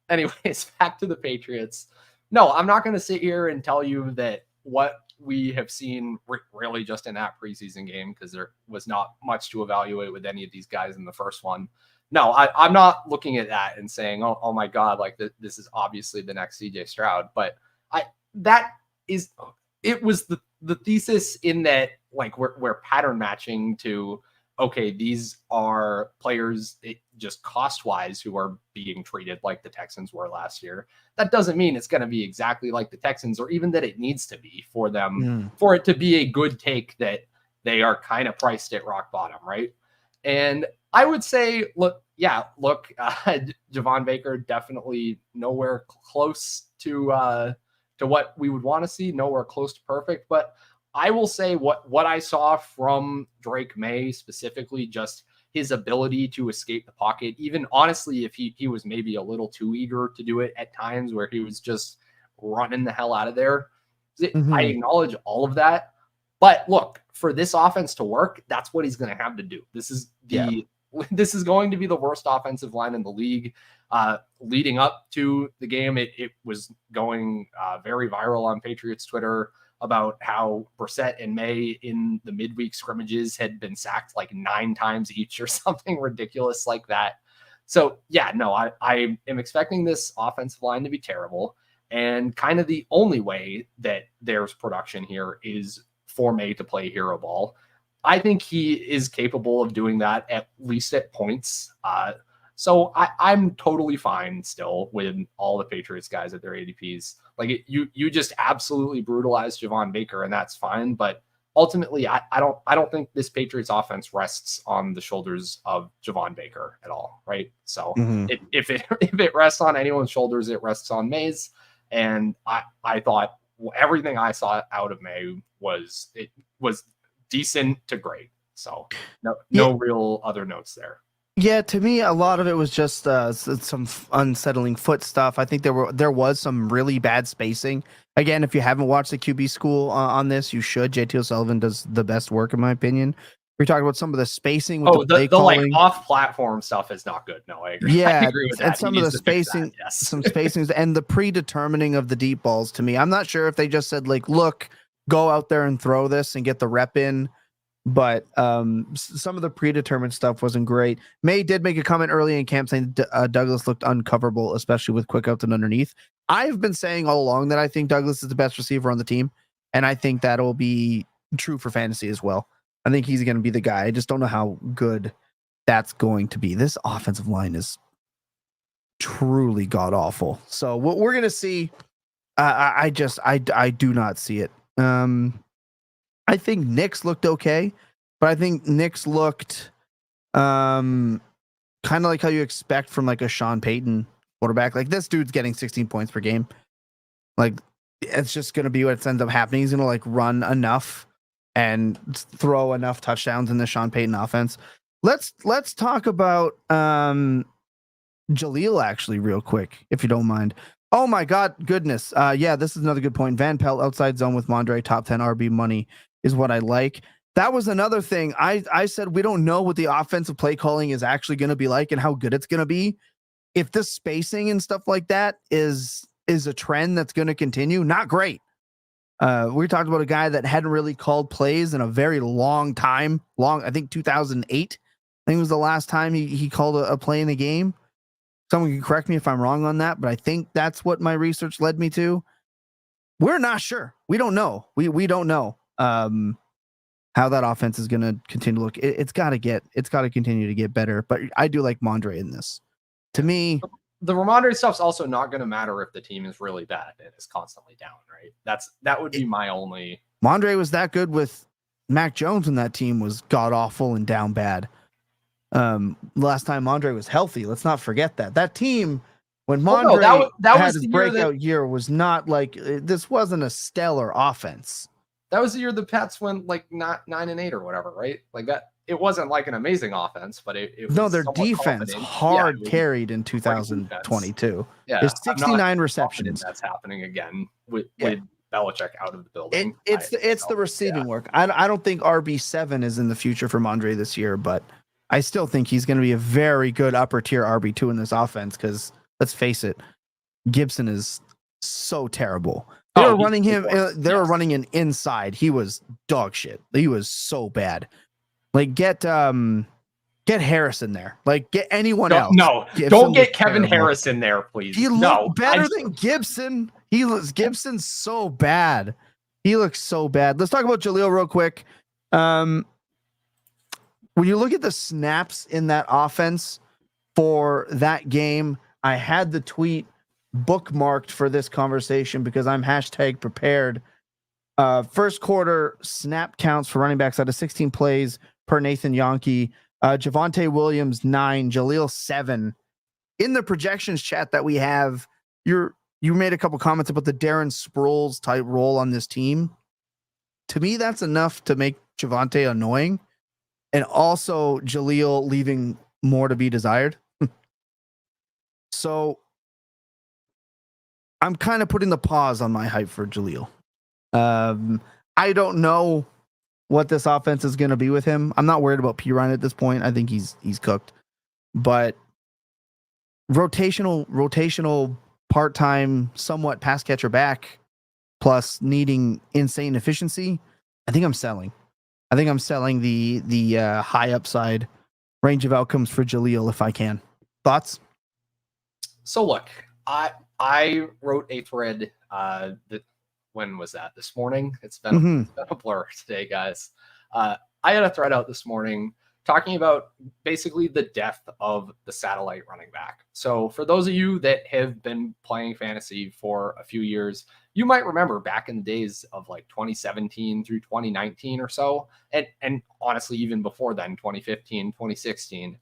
Speaker 3: Anyways, back to the Patriots. No, I'm not going to sit here and tell you that what we have seen really just in that preseason game, because there was not much to evaluate with any of these guys in the first one. No, I'm not looking at that and saying, oh my God, like this is obviously the next CJ Stroud. But it was the thesis in that like we're pattern matching to, okay, these are players just cost-wise who are being treated like the Texans were last year. That doesn't mean it's going to be exactly like the Texans or even that it needs to be for them, for it to be a good take that they are kind of priced at rock bottom, right? And I would say, look, Javon Baker definitely nowhere close to what we would want to see, nowhere close to perfect, but I will say what I saw from Drake May specifically, just his ability to escape the pocket, even honestly, if he was maybe a little too eager to do it at times where he was just running the hell out of there. I acknowledge all of that. But look, for this offense to work, that's what he's going to have to do. This is going to be the worst offensive line in the league. Leading up to the game, it was going very viral on Patriots Twitter about how Brissett and May in the midweek scrimmages had been sacked like 9 times each or something ridiculous like that. So yeah, no, I am expecting this offensive line to be terrible. And kind of the only way that there's production here is for May to play hero ball. I think he is capable of doing that at least at points. So I'm totally fine still with all the Patriots guys at their ADPs. Like you just absolutely brutalized Javon Baker, and that's fine. But ultimately, I don't think this Patriots offense rests on the shoulders of Javon Baker at all, right? So if it rests on anyone's shoulders, it rests on May's. And I thought everything I saw out of May was decent to great. So no real other notes there.
Speaker 2: Yeah, to me, a lot of it was just some unsettling foot stuff. I think there was some really bad spacing. Again, if you haven't watched the QB school on this, you should. JT O'Sullivan does the best work, in my opinion. We're talking about some of the spacing with the play calling.
Speaker 3: Like off-platform stuff is not good. No, I agree.
Speaker 2: Yeah,
Speaker 3: I agree with that.
Speaker 2: And some of the spacing, some spacings, and the predetermining of the deep balls. To me, I'm not sure if they just said like, "Look, go out there and throw this and get the rep in." But some of the predetermined stuff wasn't great. May did make a comment early in camp saying Douglas looked uncoverable, especially with quick outs and underneath. I've been saying all along that I think Douglas is the best receiver on the team, and I think that'll be true for fantasy as well. I think he's going to be the guy. I just don't know how good that's going to be. This offensive line is truly god awful. So what we're going to see, I do not see it. I think Nick's looked okay, but I think Nick's looked kind of like how you expect from like a Sean Payton quarterback. Like this dude's getting 16 points per game. Like it's just going to be what ends up happening. He's going to like run enough and throw enough touchdowns in the Sean Payton offense. Let's talk about Jaleel actually real quick, if you don't mind. Oh my goodness. Yeah, this is another good point. Van Pelt outside zone with Mondre, top 10 RB money is what I like. That was another thing. I said we don't know what the offensive play calling is actually going to be like and how good it's going to be. If the spacing and stuff like that is a trend that's going to continue, not great. We talked about a guy that hadn't really called plays in a very long time. I think 2008. I think was the last time he called a play in the game. Someone can correct me if I'm wrong on that, but I think that's what my research led me to. We're not sure. We don't know. We don't know how that offense is going to continue to look. It's got to continue to get better. But I do like Mondre in this. To me,
Speaker 3: the Ramondre stuff's also not going to matter if the team is really bad and is constantly down, right? That would be my only.
Speaker 2: Mondre was that good with Mac Jones when that team was god awful and down bad. Last time Mondre was healthy, let's not forget that team when Mondre had his breakout year was not like this wasn't a stellar offense.
Speaker 3: That was the year the Pats went like 9-8 or whatever, right? Like that. It wasn't like an amazing offense, but it was
Speaker 2: their defense carried in 2022.
Speaker 3: Yeah,
Speaker 2: it's 69 receptions.
Speaker 3: That's happening again with Belichick out of the building.
Speaker 2: It's the receiving work. I don't think RB7 is in the future for Mondre this year, but I still think he's going to be a very good upper tier RB2 in this offense because let's face it, Gibson is so terrible. They were running him. They were running an inside. He was dog shit. He was so bad. Like get Harris in there. Like get anyone else.
Speaker 3: No, don't get Kevin Harris in there, please.
Speaker 2: He looked better than Gibson. Gibson's so bad. He looks so bad. Let's talk about Jaleel real quick. When you look at the snaps in that offense for that game, I had the tweet bookmarked for this conversation because I'm hashtag prepared. First quarter snap counts for running backs out of 16 plays per Nathan Yonke. Javonte Williams 9, Jaleel 7. In the projections chat that we have, you made a couple comments about the Darren Sproles type role on this team. to me, that's enough to make Javonte annoying, and also Jaleel leaving more to be desired. So I'm kind of putting the pause on my hype for Jaleel. I don't know what this offense is going to be with him. I'm not worried about Pirine at this point. I think he's cooked. But rotational part-time, somewhat pass catcher back, plus needing insane efficiency, I think I'm selling. I think I'm selling the high upside range of outcomes for Jaleel if I can. Thoughts?
Speaker 3: So look, I wrote a thread when was that? This morning? It's been a blur today, guys. I had a thread out this morning talking about basically the death of the satellite running back. So for those of you that have been playing fantasy for a few years, you might remember back in the days of like 2017 through 2019 or so, and honestly, even before then, 2015, 2016,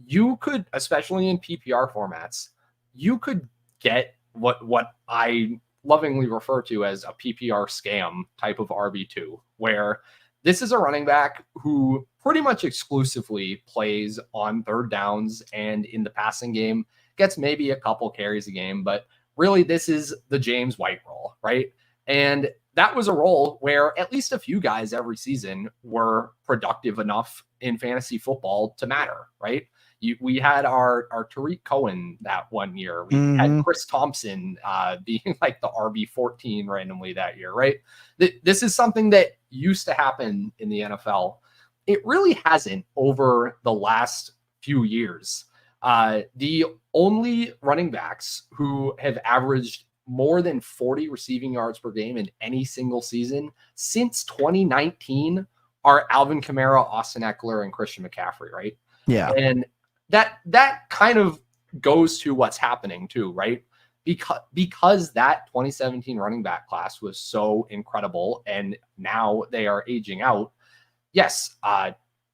Speaker 3: you could, especially in PPR formats, you could get what I lovingly refer to as a PPR scam type of RB2, where this is a running back who pretty much exclusively plays on third downs and in the passing game, gets maybe a couple carries a game, but really this is the James White role, right? And that was a role where at least a few guys every season were productive enough in fantasy football to matter, right? We had our Tariq Cohen that one year. We had Chris Thompson being like the RB14 randomly that year, right? This is something that used to happen in the NFL. It really hasn't over the last few years. The only running backs who have averaged more than 40 receiving yards per game in any single season since 2019 are Alvin Kamara, Austin Eckler, and Christian McCaffrey, right?
Speaker 2: Yeah.
Speaker 3: And that kind of goes to what's happening too, right? Because that 2017 running back class was so incredible and now they are aging out. Yes,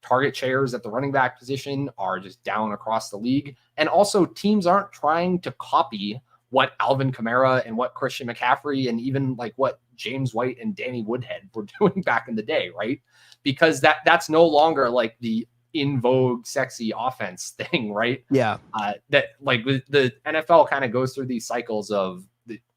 Speaker 3: target shares at the running back position are just down across the league. And also teams aren't trying to copy what Alvin Kamara and what Christian McCaffrey and even like what James White and Danny Woodhead were doing back in the day, right? Because that's no longer like the in vogue sexy offense thing, right?
Speaker 2: Yeah.
Speaker 3: That like the NFL kind of goes through these cycles of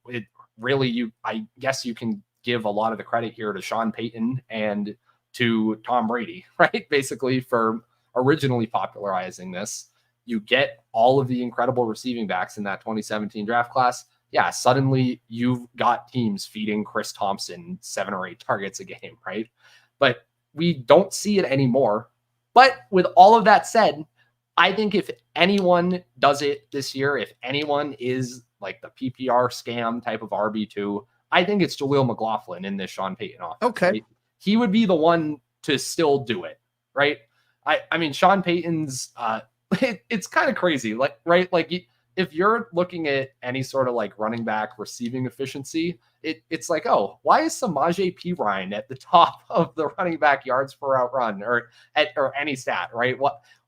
Speaker 3: it really, I guess you can give a lot of the credit here to Sean Payton and to Tom Brady, right? Basically for originally popularizing this. You get all of the incredible receiving backs in that 2017 draft class. Yeah, suddenly you've got teams feeding Chris Thompson 7 or 8 targets a game, right? But we don't see it anymore. But with all of that said, I think if anyone does it this year, if anyone is like the PPR scam type of RB2, I think it's Jaleel McGlaughlin in this Sean Payton offense.
Speaker 2: Okay.
Speaker 3: Right? He would be the one to still do it, right? I mean, Sean Payton's, it's kind of crazy, like, right? Like, if you're looking at any sort of like running back receiving efficiency, it's like, oh, why is Samaje Perine at the top of the running back yards per route run or any stat, right?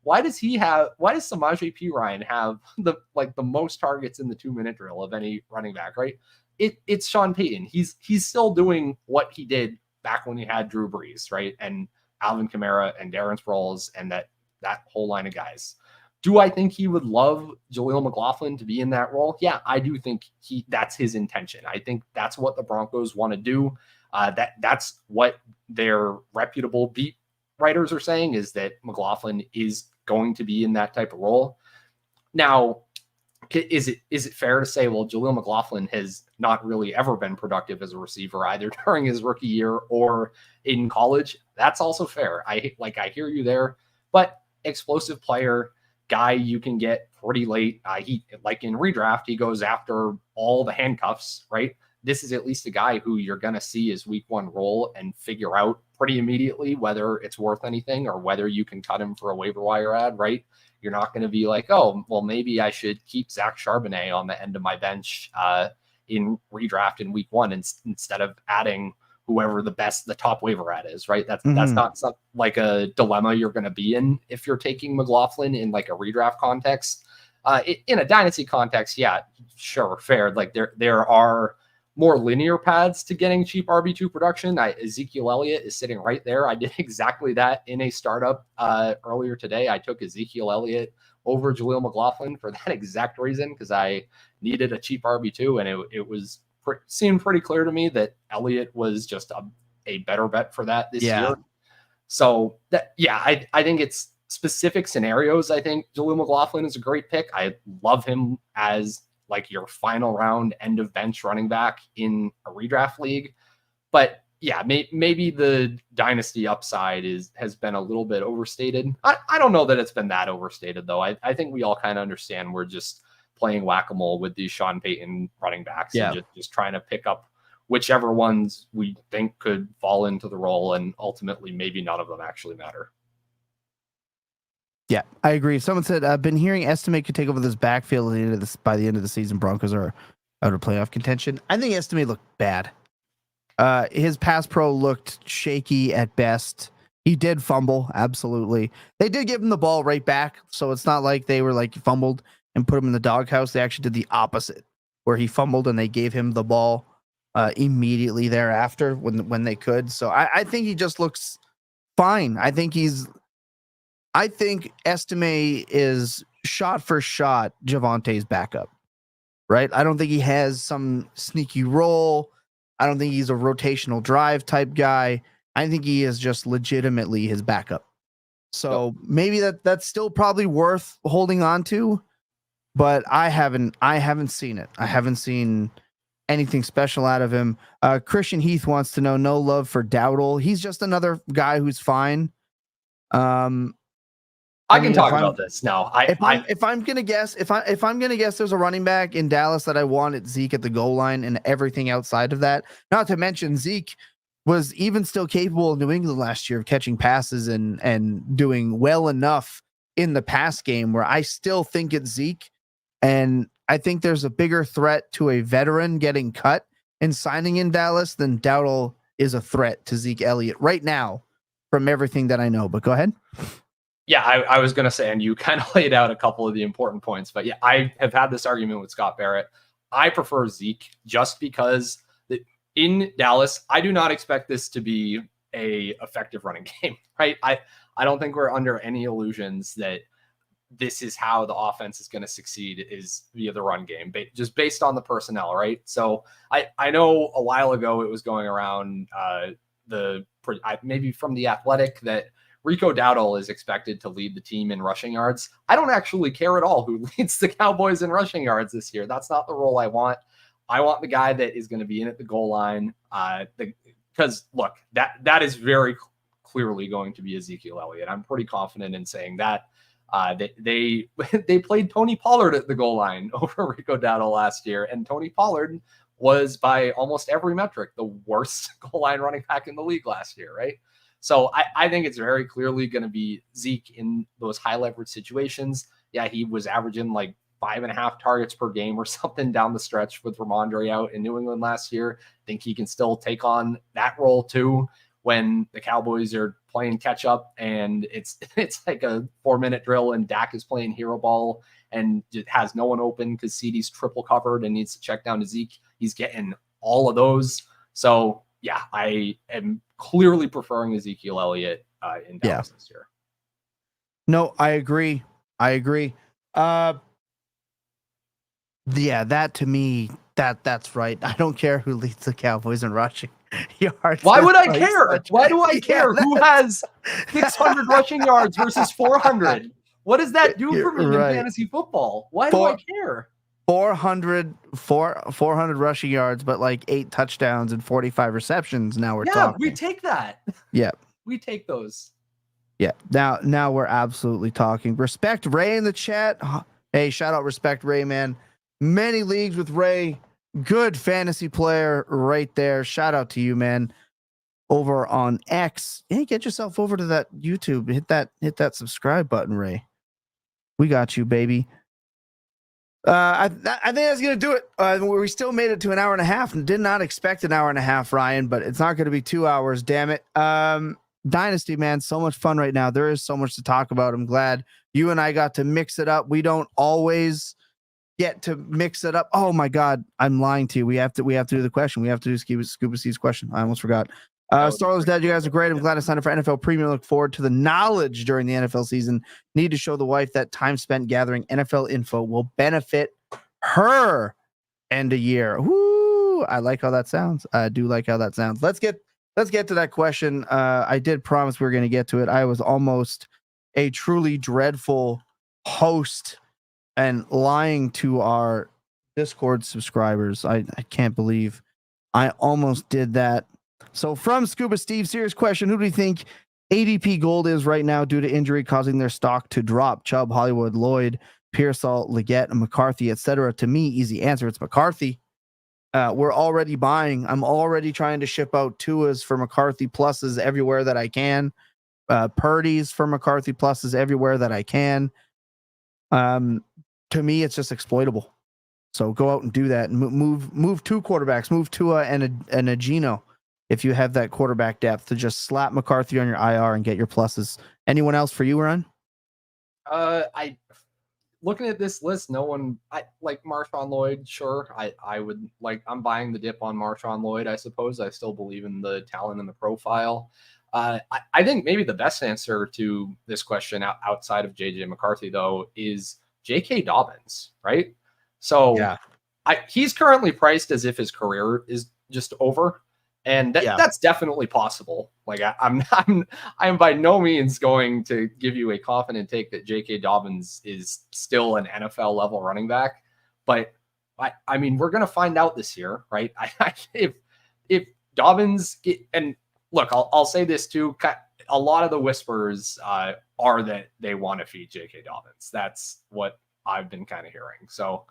Speaker 3: Why does Samaje Perine have the most targets in the 2-minute drill of any running back, right? It's Sean Payton. He's still doing what he did back when he had Drew Brees, right? And Alvin Kamara and Darren Sproles and that whole line of guys. Do I think he would love Jaleel McGlaughlin to be in that role? Yeah, I do think that's his intention. I think that's what the Broncos want to do. That's what their reputable beat writers are saying, is that McGlaughlin is going to be in that type of role. Now, is it fair to say, well, Jaleel McGlaughlin has not really ever been productive as a receiver either during his rookie year or in college? That's also fair. I hear you there, but explosive player, guy you can get pretty late. He, like in redraft, he goes after all the handcuffs, right? This is at least a guy who you're going to see his week 1 role and figure out pretty immediately whether it's worth anything or whether you can cut him for a waiver wire ad, right? You're not going to be like, oh, well, maybe I should keep Zach Charbonnet on the end of my bench in redraft in week 1 instead of adding whoever the top waiver ad is, right? That's not like a dilemma you're going to be in if you're taking McGlaughlin in like a redraft context. In a dynasty context, yeah, sure, fair. Like there are more linear paths to getting cheap RB2 production. Ezekiel Elliott is sitting right there. I did exactly that in a startup earlier today. I took Ezekiel Elliott over Jaleel Mcghluaghin for that exact reason, because I needed a cheap RB2, and it seemed pretty clear to me that Elliott was just a better bet for that this year. So I think it's specific scenarios. I think Jaleel Mcghluaghin is a great pick. I love him as like your final round end of bench running back in a redraft league. But yeah, maybe the dynasty upside has been a little bit overstated. I don't know that it's been that overstated, though. I think we all kind of understand we're just playing whack-a-mole with these Sean Payton running backs and just trying to pick up whichever ones we think could fall into the role, and ultimately maybe none of them actually matter.
Speaker 2: Yeah, I agree. Someone said, I've been hearing Estimate could take over this backfield by the end of the season. Broncos are out of playoff contention. I think Estimate looked bad. His pass pro looked shaky at best. He did fumble, absolutely. They did give him the ball right back, so it's not like they were like fumbled and put him in the doghouse. They actually did the opposite, where he fumbled and they gave him the ball immediately thereafter when they could. So I think he just looks fine. I think Estime is shot for shot Javante's backup, right? I don't think he has some sneaky role. I don't think he's a rotational drive type guy. I think he is just legitimately his backup. So maybe that's still probably worth holding on to, but I haven't seen it. I haven't seen anything special out of him. Christian Heath wants to know, no love for Dowdle. He's just another guy who's fine.
Speaker 3: I can talk about this now.
Speaker 2: If I'm gonna guess, there's a running back in Dallas that I want at Zeke at the goal line, and everything outside of that. Not to mention Zeke was even still capable in New England last year of catching passes and doing well enough in the pass game where I still think it's Zeke, and I think there's a bigger threat to a veteran getting cut and signing in Dallas than Dowdle is a threat to Zeke Elliott right now, from everything that I know. But go ahead.
Speaker 3: Yeah, I was going to say, and you kind of laid out a couple of the important points, but yeah, I have had this argument with Scott Barrett. I prefer Zeke just because in Dallas, I do not expect this to be a effective running game, right? I don't think we're under any illusions that this is how the offense is going to succeed is via the run game, just based on the personnel, right? So I know a while ago it was going around maybe from The Athletic that Rico Dowdle is expected to lead the team in rushing yards. I don't actually care at all who leads the Cowboys in rushing yards this year. That's not the role I want. I want the guy that is going to be in at the goal line. Because look, that is very clearly going to be Ezekiel Elliott. I'm pretty confident in saying that. They played Tony Pollard at the goal line over Rico Dowdle last year, and Tony Pollard was by almost every metric the worst goal line running back in the league last year, right? So I think it's very clearly going to be Zeke in those high leverage situations. Yeah, he was averaging like 5.5 targets per game or something down the stretch with Ramondre out in New England last year. I think he can still take on that role too when the Cowboys are playing catch up and it's like a 4-minute drill and Dak is playing hero ball and it has no one open because CeeDee's triple covered and needs to check down to Zeke. He's getting all of those. So yeah, I am clearly preferring Ezekiel Elliott in Dallas this year.
Speaker 2: No, I agree. Yeah, that to me, that's right. I don't care who leads the Cowboys in rushing yards.
Speaker 3: Why would I care? Why do I care who has 600 rushing yards versus 400? What does that do for me in fantasy football? Why do I care? 400
Speaker 2: rushing yards, but like 8 touchdowns and 45 receptions. Now we're talking.
Speaker 3: We take that.
Speaker 2: Yeah,
Speaker 3: we take those.
Speaker 2: Yeah. Now we're absolutely talking. Respect Ray in the chat. Hey, shout out Respect Ray, man. Many leagues with Ray. Good fantasy player right there. Shout out to you, man. Over on X. Hey, get yourself over to that YouTube. Hit that subscribe button, Ray. We got you, baby. I think that's going to do it. We still made it to an hour and a half and did not expect an hour and a half, Ryan, but it's not going to be 2 hours. Damn it. Dynasty, man. So much fun right now. There is so much to talk about. I'm glad you and I got to mix it up. We don't always get to mix it up. Oh my God, I'm lying to you. We have to do the question. We have to do Scuba Steve's question. I almost forgot. Starless Dad, you guys are great. I'm glad I signed up for NFL Premium. Look forward to the knowledge during the NFL season. Need to show the wife that time spent gathering NFL info will benefit her end of year. Woo! I like how that sounds. I do like how that sounds. Let's get to that question. I did promise we were going to get to it. I was almost a truly dreadful host and lying to our Discord subscribers. I can't believe I almost did that. So from Scuba Steve, serious question. Who do you think ADP Gold is right now due to injury causing their stock to drop? Chubb, Hollywood, Lloyd, Pearsall, Leggett, and McCarthy, etc. To me, easy answer. It's McCarthy. We're already buying. I'm already trying to ship out Tuas for McCarthy pluses everywhere that I can. Purdy's for McCarthy pluses everywhere that I can. To me, it's just exploitable. So go out and do that. And move two quarterbacks. Move Tua and a Geno if you have that quarterback depth to just slap McCarthy on your IR and get your pluses. Anyone else for you, Ron?
Speaker 3: I looking at this list, no one. I like Marshawn Lloyd. Sure, I would like. I'm buying the dip on Marshawn Lloyd. I suppose I still believe in the talent and the profile. I think maybe the best answer to this question outside of JJ McCarthy though is J.K. Dobbins, right? So
Speaker 2: yeah.
Speaker 3: He's currently priced as if his career is just over. And that's definitely possible. Like I'm by no means going to give you a confident take that J.K. Dobbins is still an NFL level running back, but I mean we're gonna find out this year, right? If Dobbins and look, I'll say this too. A lot of the whispers are that they want to feed J.K. Dobbins. That's what I've been kind of hearing. So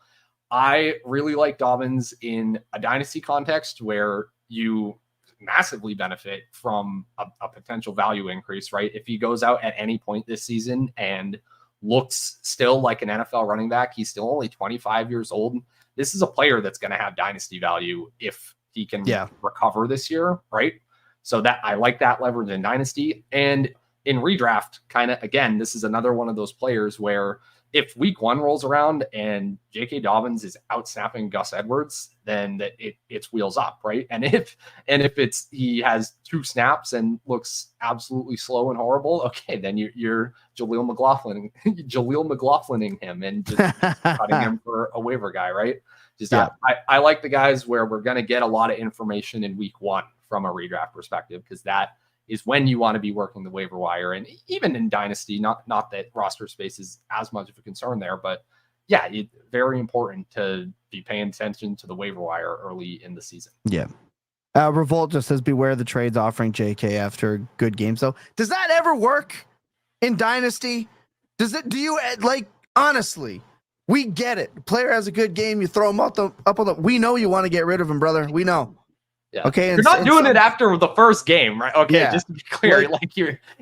Speaker 3: I really like Dobbins in a dynasty context where you massively benefit from a potential value increase, right? If he goes out at any point this season and looks still like an NFL running back, he's still only 25 years old. This is a player that's going to have dynasty value if he can recover this year, right? So that I like that leverage in dynasty. And in redraft, kind of, again, this is another one of those players where if week one rolls around and J.K. Dobbins is out snapping Gus Edwards, then it's wheels up, right? And if he has 2 snaps and looks absolutely slow and horrible, okay, then you're Jaleel McLaughlining him and just cutting him for a waiver guy, right? I like the guys where we're going to get a lot of information in week one from a redraft perspective, because that is when you want to be working the waiver wire. And even in dynasty, not that roster space is as much of a concern there, but yeah, it's very important to be paying attention to the waiver wire early in the season.
Speaker 2: Yeah. Revolt just says, beware the trades offering JK after good games. So does that ever work in dynasty? Do you like, honestly, we get it. The player has a good game. You throw him up on the, we know you want to get rid of him, brother. We know.
Speaker 3: Yeah.
Speaker 2: Okay.
Speaker 3: You're not doing it after the first game, right? Okay. Yeah. Just to be clear,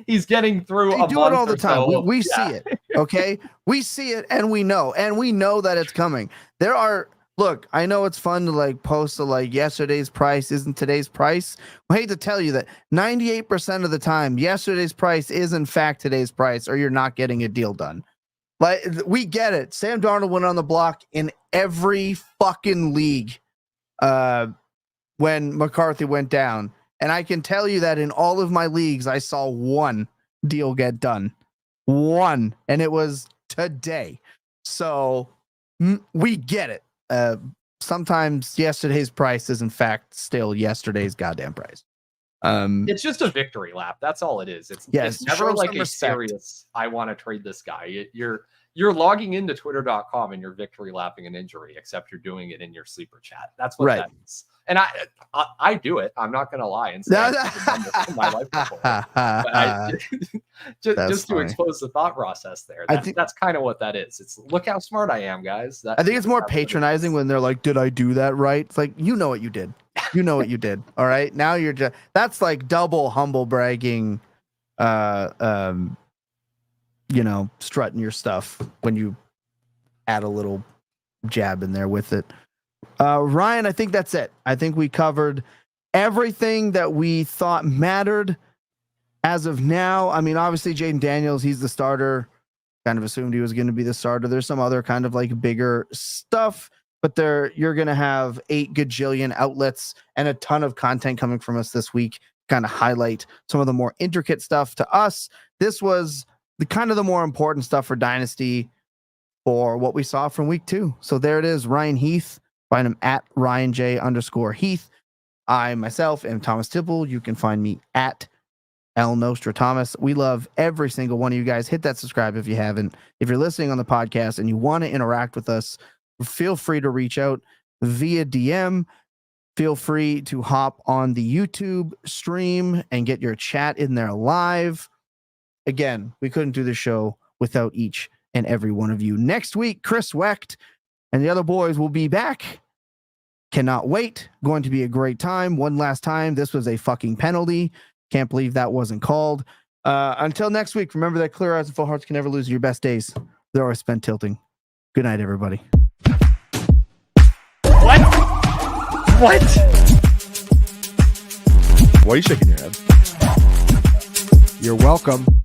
Speaker 3: he's getting through
Speaker 2: they
Speaker 3: a
Speaker 2: do
Speaker 3: month
Speaker 2: it all the time.
Speaker 3: So.
Speaker 2: We see it. Okay. We see it and we know that it's coming. Look, I know it's fun to like post to like yesterday's price isn't today's price. I hate to tell you that 98% of the time, yesterday's price is in fact today's price, or you're not getting a deal done. Like, we get it. Sam Darnold went on the block in every fucking league when McCarthy went down. And I can tell you that in all of my leagues, I saw one deal get done. One. And it was today. So we get it. Sometimes yesterday's price is in fact still yesterday's goddamn price.
Speaker 3: It's just a victory lap. That's all it is. It's never like a serious, I want to trade this guy. You're logging into twitter.com and you're victory lapping an injury, except you're doing it in your sleeper chat. That's what that is. And I do it. I'm not going to lie and say I've done this in my life before. But just to expose the thought process there. That's kind of what that is. It's look how smart I am, guys.
Speaker 2: I think it's more patronizing when they're like, did I do that right? It's like, you know what you did. You know what you did. All right. Now you're just, that's like double humble bragging, strutting your stuff when you add a little jab in there with it. Ryan, I think that's it. I think we covered everything that we thought mattered as of now. I mean, obviously Jaden Daniels, he's the starter. kind of assumed he was going to be the starter. There's some other kind of like bigger stuff, but you're going to have 8 gajillion outlets and a ton of content coming from us this week, kind of highlight some of the more intricate stuff to us. This was the more important stuff for Dynasty for what we saw from week 2. So there it is, Ryan Heath. Find him at RyanJ_Heath. I myself am Thomas Tipple. You can find me at El Nostra Thomas. We love every single one of you guys. Hit that subscribe if you haven't. If you're listening on the podcast and you want to interact with us, feel free to reach out via DM. Feel free to hop on the YouTube stream and get your chat in there live. Again, we couldn't do the show without each and every one of you. Next week, Chris Wecht and the other boys will be back. Cannot wait. Going to be a great time. One last time, this was a fucking penalty. Can't believe that wasn't called. Until next week, remember that clear eyes and full hearts can never lose your best days. They're always spent tilting. Good night, everybody.
Speaker 3: What?
Speaker 1: Why are you shaking your head?
Speaker 4: You're welcome.